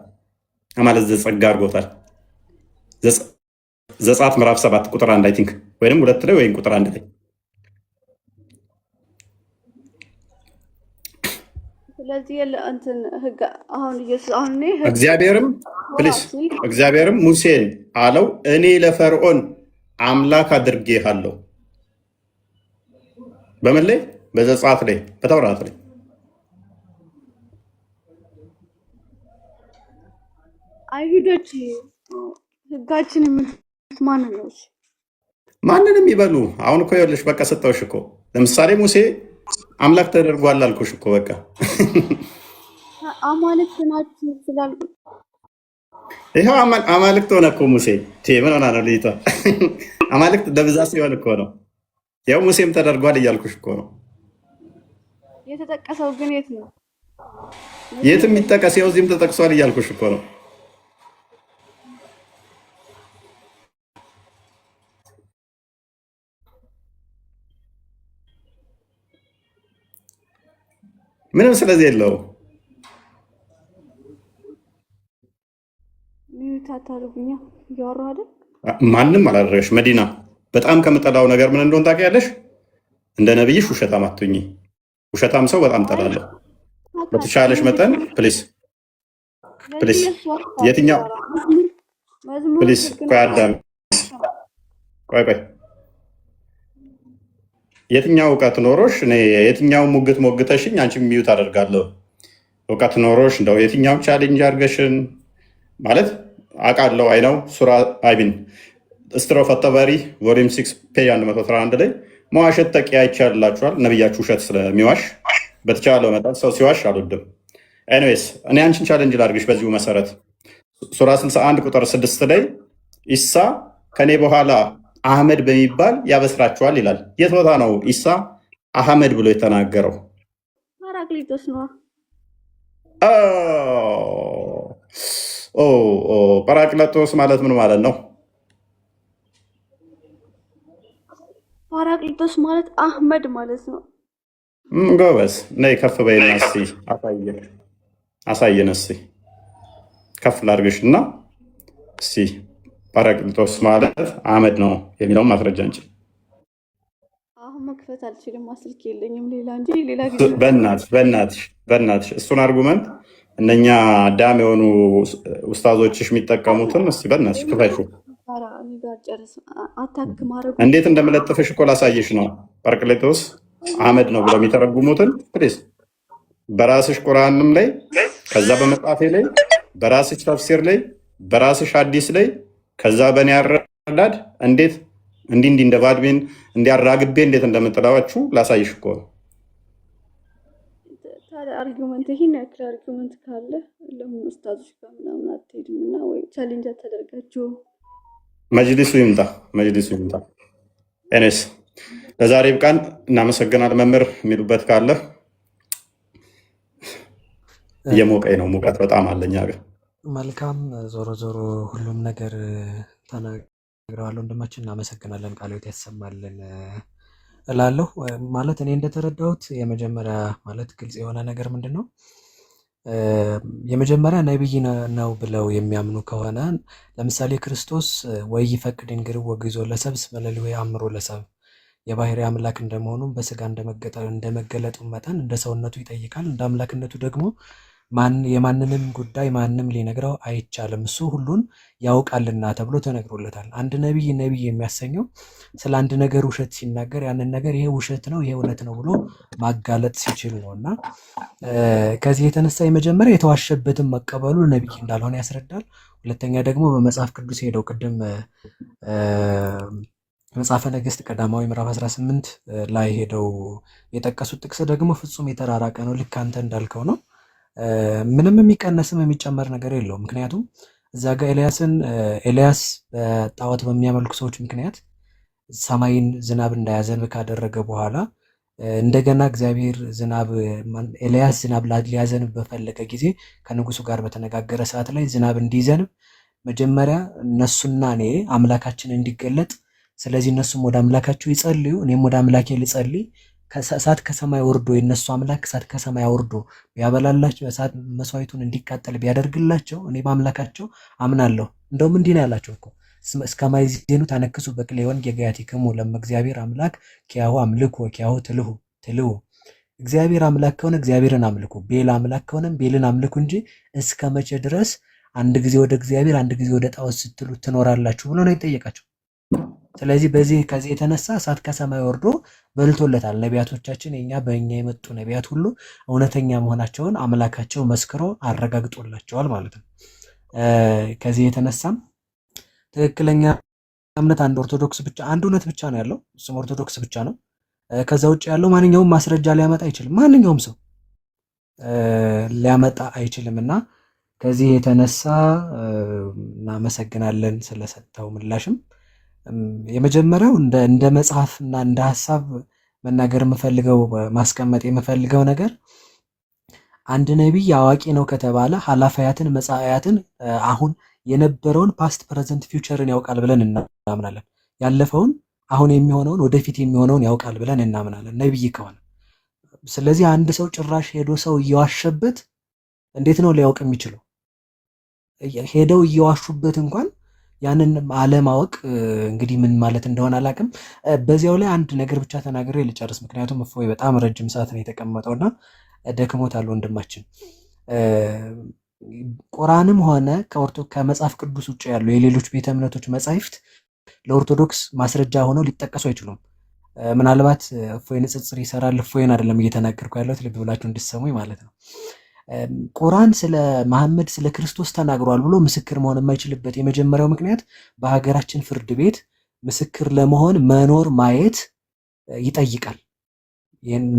አማልክት ዘጸጋ አድርጎታል። ዘጸአት ምዕራፍ 7 ቁጥር 1 አይ ቲንክ ወይም 2 ላይ ወይም ቁጥር 1 ላይ። ስለዚህ እንትን ህግ አሁን እግዚአብሔርም ሙሴን አለው እኔ ለፈርዖን አምላክ አድርጌሃለሁ። በምን ላይ? በዘጸአት ላይ በተውራት ላይ። አይሁዶች ህጋችን ማንን ነው? ማንንም ይበሉ። አሁን እኮ ይኸውልሽ በቃ ሰጠውሽ እኮ። ለምሳሌ ሙሴ አምላክ ተደርጓል አልኩሽ እኮ በቃ አማልክት ናችሁ ስላልኩ ይኸው አማልክት ሆነ እኮ ሙሴ። ምን ሆና ነው ልይቷ? አማልክት በብዛት ሲሆን እኮ ነው። ያው ሙሴም ተደርጓል እያልኩሽ እኮ ነው። የተጠቀሰው ግን የት ነው? የትም ይጠቀስ፣ ያው እዚህም ተጠቅሷል እያልኩሽ እኮ ነው። ምንም ስለዚህ የለው። ማንም አላደረገሽ። መዲና በጣም ከምጠላው ነገር ምን እንደሆነ ታውቂያለሽ? እንደ ነብይሽ ውሸታም አትሁኚ። ውሸታም ሰው በጣም ጠላለሁ። በተቻለሽ መጠን ፕሊስ የትኛው ፕሊስ ቆይ አዳም ቆይ የትኛው እውቀት ኖሮሽ እኔ የትኛው ሙግት ሞግተሽኝ አንቺ ሚዩት አደርጋለሁ? እውቀት ኖሮሽ እንደው የትኛው ቻሌንጅ አድርገሽን ማለት አውቃለሁ። አይነው ሱራ አይቢን ስትሮፍ አተባሪ ቮሊም 6 ፔጅ 111 ላይ መዋሸት ተቂያ ይቻላችኋል። ነብያችሁ ውሸት ስለሚዋሽ በተቻለው መጠን ሰው ሲዋሽ አልወድም። ኤኒዌይስ እኔ አንቺን ቻሌንጅ ላድርግሽ በዚሁ መሰረት ሱራ 61 ቁጥር 6 ላይ ኢሳ ከኔ በኋላ አህመድ በሚባል ያበስራችኋል ይላል። የት ቦታ ነው ኢሳ አህመድ ብሎ የተናገረው? ፓራክሊቶስ ነው። ጰራቅሊጦስ ማለት ምን ማለት ነው? ፓራቅሊጦስ ማለት አህመድ ማለት ነው። ጎበዝ ነይ ከፍ በይና እስኪ አሳየን። እስኪ ከፍ ላድርግሽ እና እስኪ ጰራቅሊጦስ ማለት አህመድ ነው የሚለውን ማስረጃ እንጂ አሁን መክፈት አልችልም፣ ስልክ የለኝም። ሌላ እንጂ ሌላ ጊዜ በእናትሽ እሱን አርጉመንት እነኛ ዳም የሆኑ ኡስታዞችሽ የሚጠቀሙትን እስኪ በእናትሽ ክፈሹ። አታክ ማድረጉ እንዴት እንደምለጥፍሽ እኮ ላሳየሽ ነው። ጰራቅሊጦስ አህመድ ነው ብለው የሚተረጉሙትን ፕሊዝ በራስሽ ቁርአንም ላይ ከዛ በመጽሐፌ ላይ በራስሽ ተፍሲር ላይ በራስሽ ሐዲስ ላይ ከዛ በእኔ አረዳድ እንዴት እንዲህ እንደ ባድሜን እንዲያራግቤ እንዴት እንደምጥላችሁ ላሳይሽ እኮ ነው። ታዲያ አርጊመንት ይሄን ያክል አርጊመንት ካለ ለምን ኡስታዞች ጋር ምናምን አትሄድም እና ወይ ቻሌንጅ አታደርጋችሁ? መጅሊሱ ይምጣ። እኔስ ለዛሬ ብቃን። እናመሰግናል። መምህር የሚሉበት ካለ እየሞቀኝ ነው፣ ሙቀት በጣም አለኛ ግን መልካም። ዞሮ ዞሮ ሁሉም ነገር ተናግረዋል ወንድማችን፣ እናመሰግናለን። ቃልዎት ያሰማልን እላለሁ። ማለት እኔ እንደተረዳሁት የመጀመሪያ ማለት ግልጽ የሆነ ነገር ምንድን ነው፣ የመጀመሪያ ነቢይ ነው ብለው የሚያምኑ ከሆነ ለምሳሌ ክርስቶስ ወይ ይፈቅድ እንግር ወግዞ ለሰብስ መለል ወይ አምሮ ለሰብ የባህሪ አምላክ እንደመሆኑም በስጋ እንደመገለጡ መጠን እንደ ሰውነቱ ይጠይቃል፣ እንደ አምላክነቱ ደግሞ የማንንም ጉዳይ ማንም ሊነግረው አይቻልም፣ እሱ ሁሉን ያውቃልና ተብሎ ተነግሮለታል። አንድ ነቢይ የሚያሰኘው ስለ አንድ ነገር ውሸት ሲናገር ያንን ነገር ይሄ ውሸት ነው ይሄ እውነት ነው ብሎ ማጋለጥ ሲችል ነው። እና ከዚህ የተነሳ የመጀመሪያ የተዋሸበትን መቀበሉ ነቢይ እንዳልሆነ ያስረዳል። ሁለተኛ ደግሞ በመጽሐፍ ቅዱስ ሄደው ቅድም መጽሐፈ ነገሥት ቀዳማዊ ምዕራፍ 18 ላይ ሄደው የጠቀሱት ጥቅስ ደግሞ ፍጹም የተራራቀ ነው። ልክ አንተ እንዳልከው ነው። ምንም የሚቀነስም የሚጨመር ነገር የለውም። ምክንያቱም እዛ ጋር ኤልያስ በጣዖት በሚያመልኩ ሰዎች ምክንያት ሰማይን ዝናብ እንዳያዘንብ ካደረገ በኋላ እንደገና እግዚአብሔር ኤልያስ ዝናብ ሊያዘንብ በፈለገ ጊዜ ከንጉሱ ጋር በተነጋገረ ሰዓት ላይ ዝናብ እንዲዘንብ መጀመሪያ እነሱና እኔ አምላካችን እንዲገለጥ፣ ስለዚህ እነሱም ወደ አምላካቸው ይጸልዩ፣ እኔም ወደ አምላኬ ልጸልይ፣ እሳት ከሰማይ ወርዶ የነሱ አምላክ እሳት ከሰማይ ወርዶ ቢያበላላቸው እሳት መስዋዕቱን እንዲቃጠል ቢያደርግላቸው እኔ በአምላካቸው አምናለሁ። እንደውም እንዲህ ነው ያላቸው እኮ እስከ ማይዜኑ ታነክሱ በክሌዮን ጌጋያቲክሙ ለመ እግዚአብሔር አምላክ ኪያሁ አምልኩ ኪያሁ ትልሁ። እግዚአብሔር አምላክ ከሆነ እግዚአብሔርን አምልኩ፣ ቤል አምላክ ከሆነም ቤልን አምልኩ እንጂ እስከ መቼ ድረስ አንድ ጊዜ ወደ እግዚአብሔር አንድ ጊዜ ወደ ጣዖት ስትሉ ትኖራላችሁ ብሎ ነው የጠየቃቸው። ስለዚህ ከዚህ የተነሳ እሳት ከሰማይ ወርዶ በልቶለታል። ነቢያቶቻችን በእኛ የመጡ ነቢያት ሁሉ እውነተኛ መሆናቸውን አምላካቸው መስክሮ አረጋግጦላቸዋል ማለት ነው። ከዚህ የተነሳም ትክክለኛ እምነት አንድ እውነት ብቻ ነው ያለው፣ እሱም ኦርቶዶክስ ብቻ ነው። ከዛ ውጭ ያለው ማንኛውም ማስረጃ ሊያመጣ አይችልም፣ ማንኛውም ሰው ሊያመጣ አይችልም። እና ከዚህ የተነሳ እናመሰግናለን ስለሰጠው ምላሽም። የመጀመሪያው እንደ መጽሐፍ እና እንደ ሀሳብ መናገር ማስቀመጥ የምፈልገው ነገር አንድ ነቢይ አዋቂ ነው ከተባለ ኃላፊያትን መጻእያትን አሁን የነበረውን ፓስት ፕሬዘንት ፊውቸርን ያውቃል ብለን እናምናለን። ያለፈውን አሁን የሚሆነውን ወደፊት የሚሆነውን ያውቃል ብለን እናምናለን ነቢይ ከሆነ። ስለዚህ አንድ ሰው ጭራሽ ሄዶ ሰው እየዋሸበት እንዴት ነው ሊያውቅ የሚችለው? ሄደው እየዋሹበት እንኳን ያንን አለማወቅ እንግዲህ ምን ማለት እንደሆነ አላውቅም። በዚያው ላይ አንድ ነገር ብቻ ተናግሬ ልጨርስ፣ ምክንያቱም እፎይ በጣም ረጅም ሰዓት ነው የተቀመጠውና ደክሞታል ወንድማችን። ቁርአንም ሆነ ከመጽሐፍ ቅዱስ ውጭ ያሉ የሌሎች ቤተ እምነቶች መጻሕፍት ለኦርቶዶክስ ማስረጃ ሆነው ሊጠቀሱ አይችሉም። ምናልባት እፎይ ንጽጽር ይሰራል። እፎይን አይደለም እየተናገርኩ ያለሁት፣ ልብ ብላችሁ እንድትሰሙኝ ማለት ነው። ቁርአን ስለ መሐመድ ስለ ክርስቶስ ተናግሯል ብሎ ምስክር መሆን የማይችልበት የመጀመሪያው ምክንያት በሀገራችን ፍርድ ቤት ምስክር ለመሆን መኖር ማየት ይጠይቃል።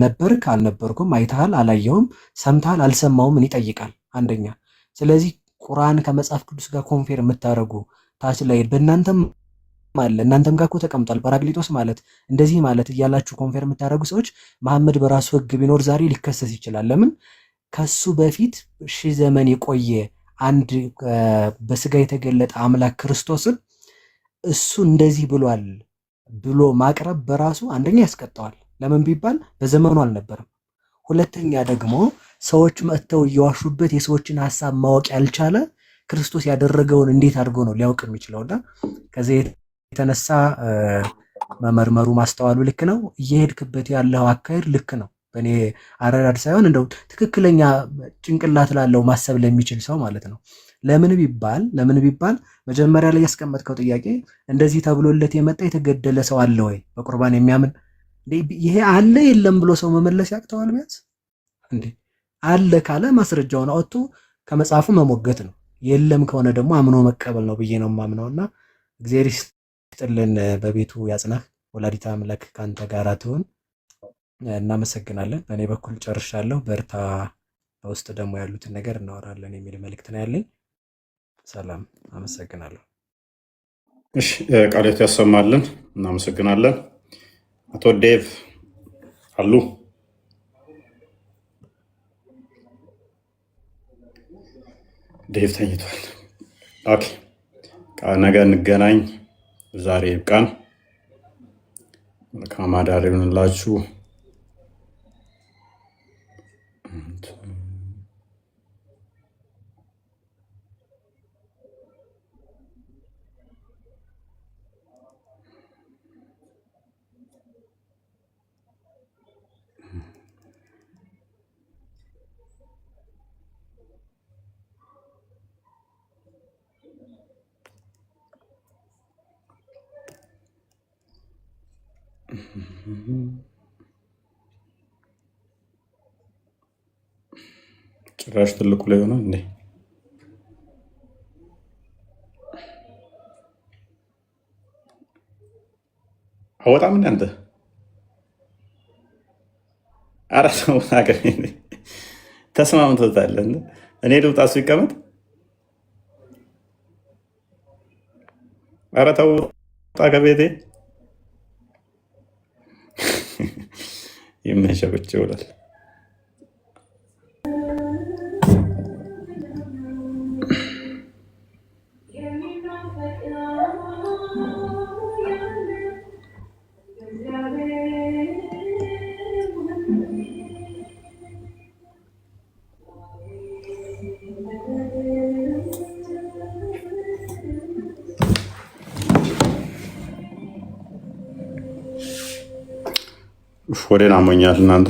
ነበርክ አልነበርኩም፣ አይተሃል አላየውም፣ ሰምተሃል አልሰማውም ይጠይቃል አንደኛ። ስለዚህ ቁርአን ከመጽሐፍ ቅዱስ ጋር ኮንፌር የምታደርጉ ታች ላይ በእናንተም አለ፣ እናንተም ጋር እኮ ተቀምጧል ጰራቅሊጦስ ማለት እንደዚህ ማለት እያላችሁ ኮንፌር የምታደርጉ ሰዎች መሐመድ በራሱ ሕግ ቢኖር ዛሬ ሊከሰስ ይችላል። ለምን? ከሱ በፊት 1000 ዘመን የቆየ አንድ በስጋ የተገለጠ አምላክ ክርስቶስን እሱ እንደዚህ ብሏል ብሎ ማቅረብ በራሱ አንደኛ ያስቀጣዋል። ለምን ቢባል በዘመኑ አልነበረም። ሁለተኛ ደግሞ ሰዎች መጥተው እየዋሹበት የሰዎችን ሐሳብ ማወቅ ያልቻለ ክርስቶስ ያደረገውን እንዴት አድርጎ ነው ሊያውቅ የሚችለውና ከዚህ የተነሳ መመርመሩ ማስተዋሉ ልክ ነው። እየሄድክበት ያለው አካሄድ ልክ ነው። በእኔ አረዳድ ሳይሆን እንደው ትክክለኛ ጭንቅላት ላለው ማሰብ ለሚችል ሰው ማለት ነው። ለምን ቢባል መጀመሪያ ላይ ያስቀመጥከው ጥያቄ እንደዚህ ተብሎለት የመጣ የተገደለ ሰው አለ ወይ በቁርባን የሚያምን? ይሄ አለ የለም ብሎ ሰው መመለስ ያቅተዋል? ቢያንስ እንዴ አለ ካለ ማስረጃውን አውጥቶ ከመጽሐፉ መሞገት ነው። የለም ከሆነ ደግሞ አምኖ መቀበል ነው ብዬ ነው የማምነውና እግዚአብሔር ይስጥልን፣ በቤቱ ያጽናህ። ወላዲተ አምላክ ካንተ ጋር ትሁን። እናመሰግናለን። በእኔ በኩል ጨርሻለሁ። በርታ። በውስጥ ደግሞ ያሉትን ነገር እናወራለን የሚል መልእክት ነው ያለኝ። ሰላም። አመሰግናለሁ። እሺ፣ ቃልዎት ያሰማልን። እናመሰግናለን። አቶ ዴቭ አሉ? ዴቭ ተኝቷል። ኦኬ፣ ነገ እንገናኝ። ዛሬ ይብቃን። መልካም አዳር ይሁንላችሁ። ጭራሽ ትልቁ ላይ ሆነ እንዴ? አወጣም እንደ አንተ አራት ሰው ነገር ተስማምቶታል። እኔ ልውጣ እሱ ይቀመጥ። ኧረ ተው ውጣ ከቤቴ። ይመሸህ ቁጭ ብሏል። ወዴን አሞኛል እናንተ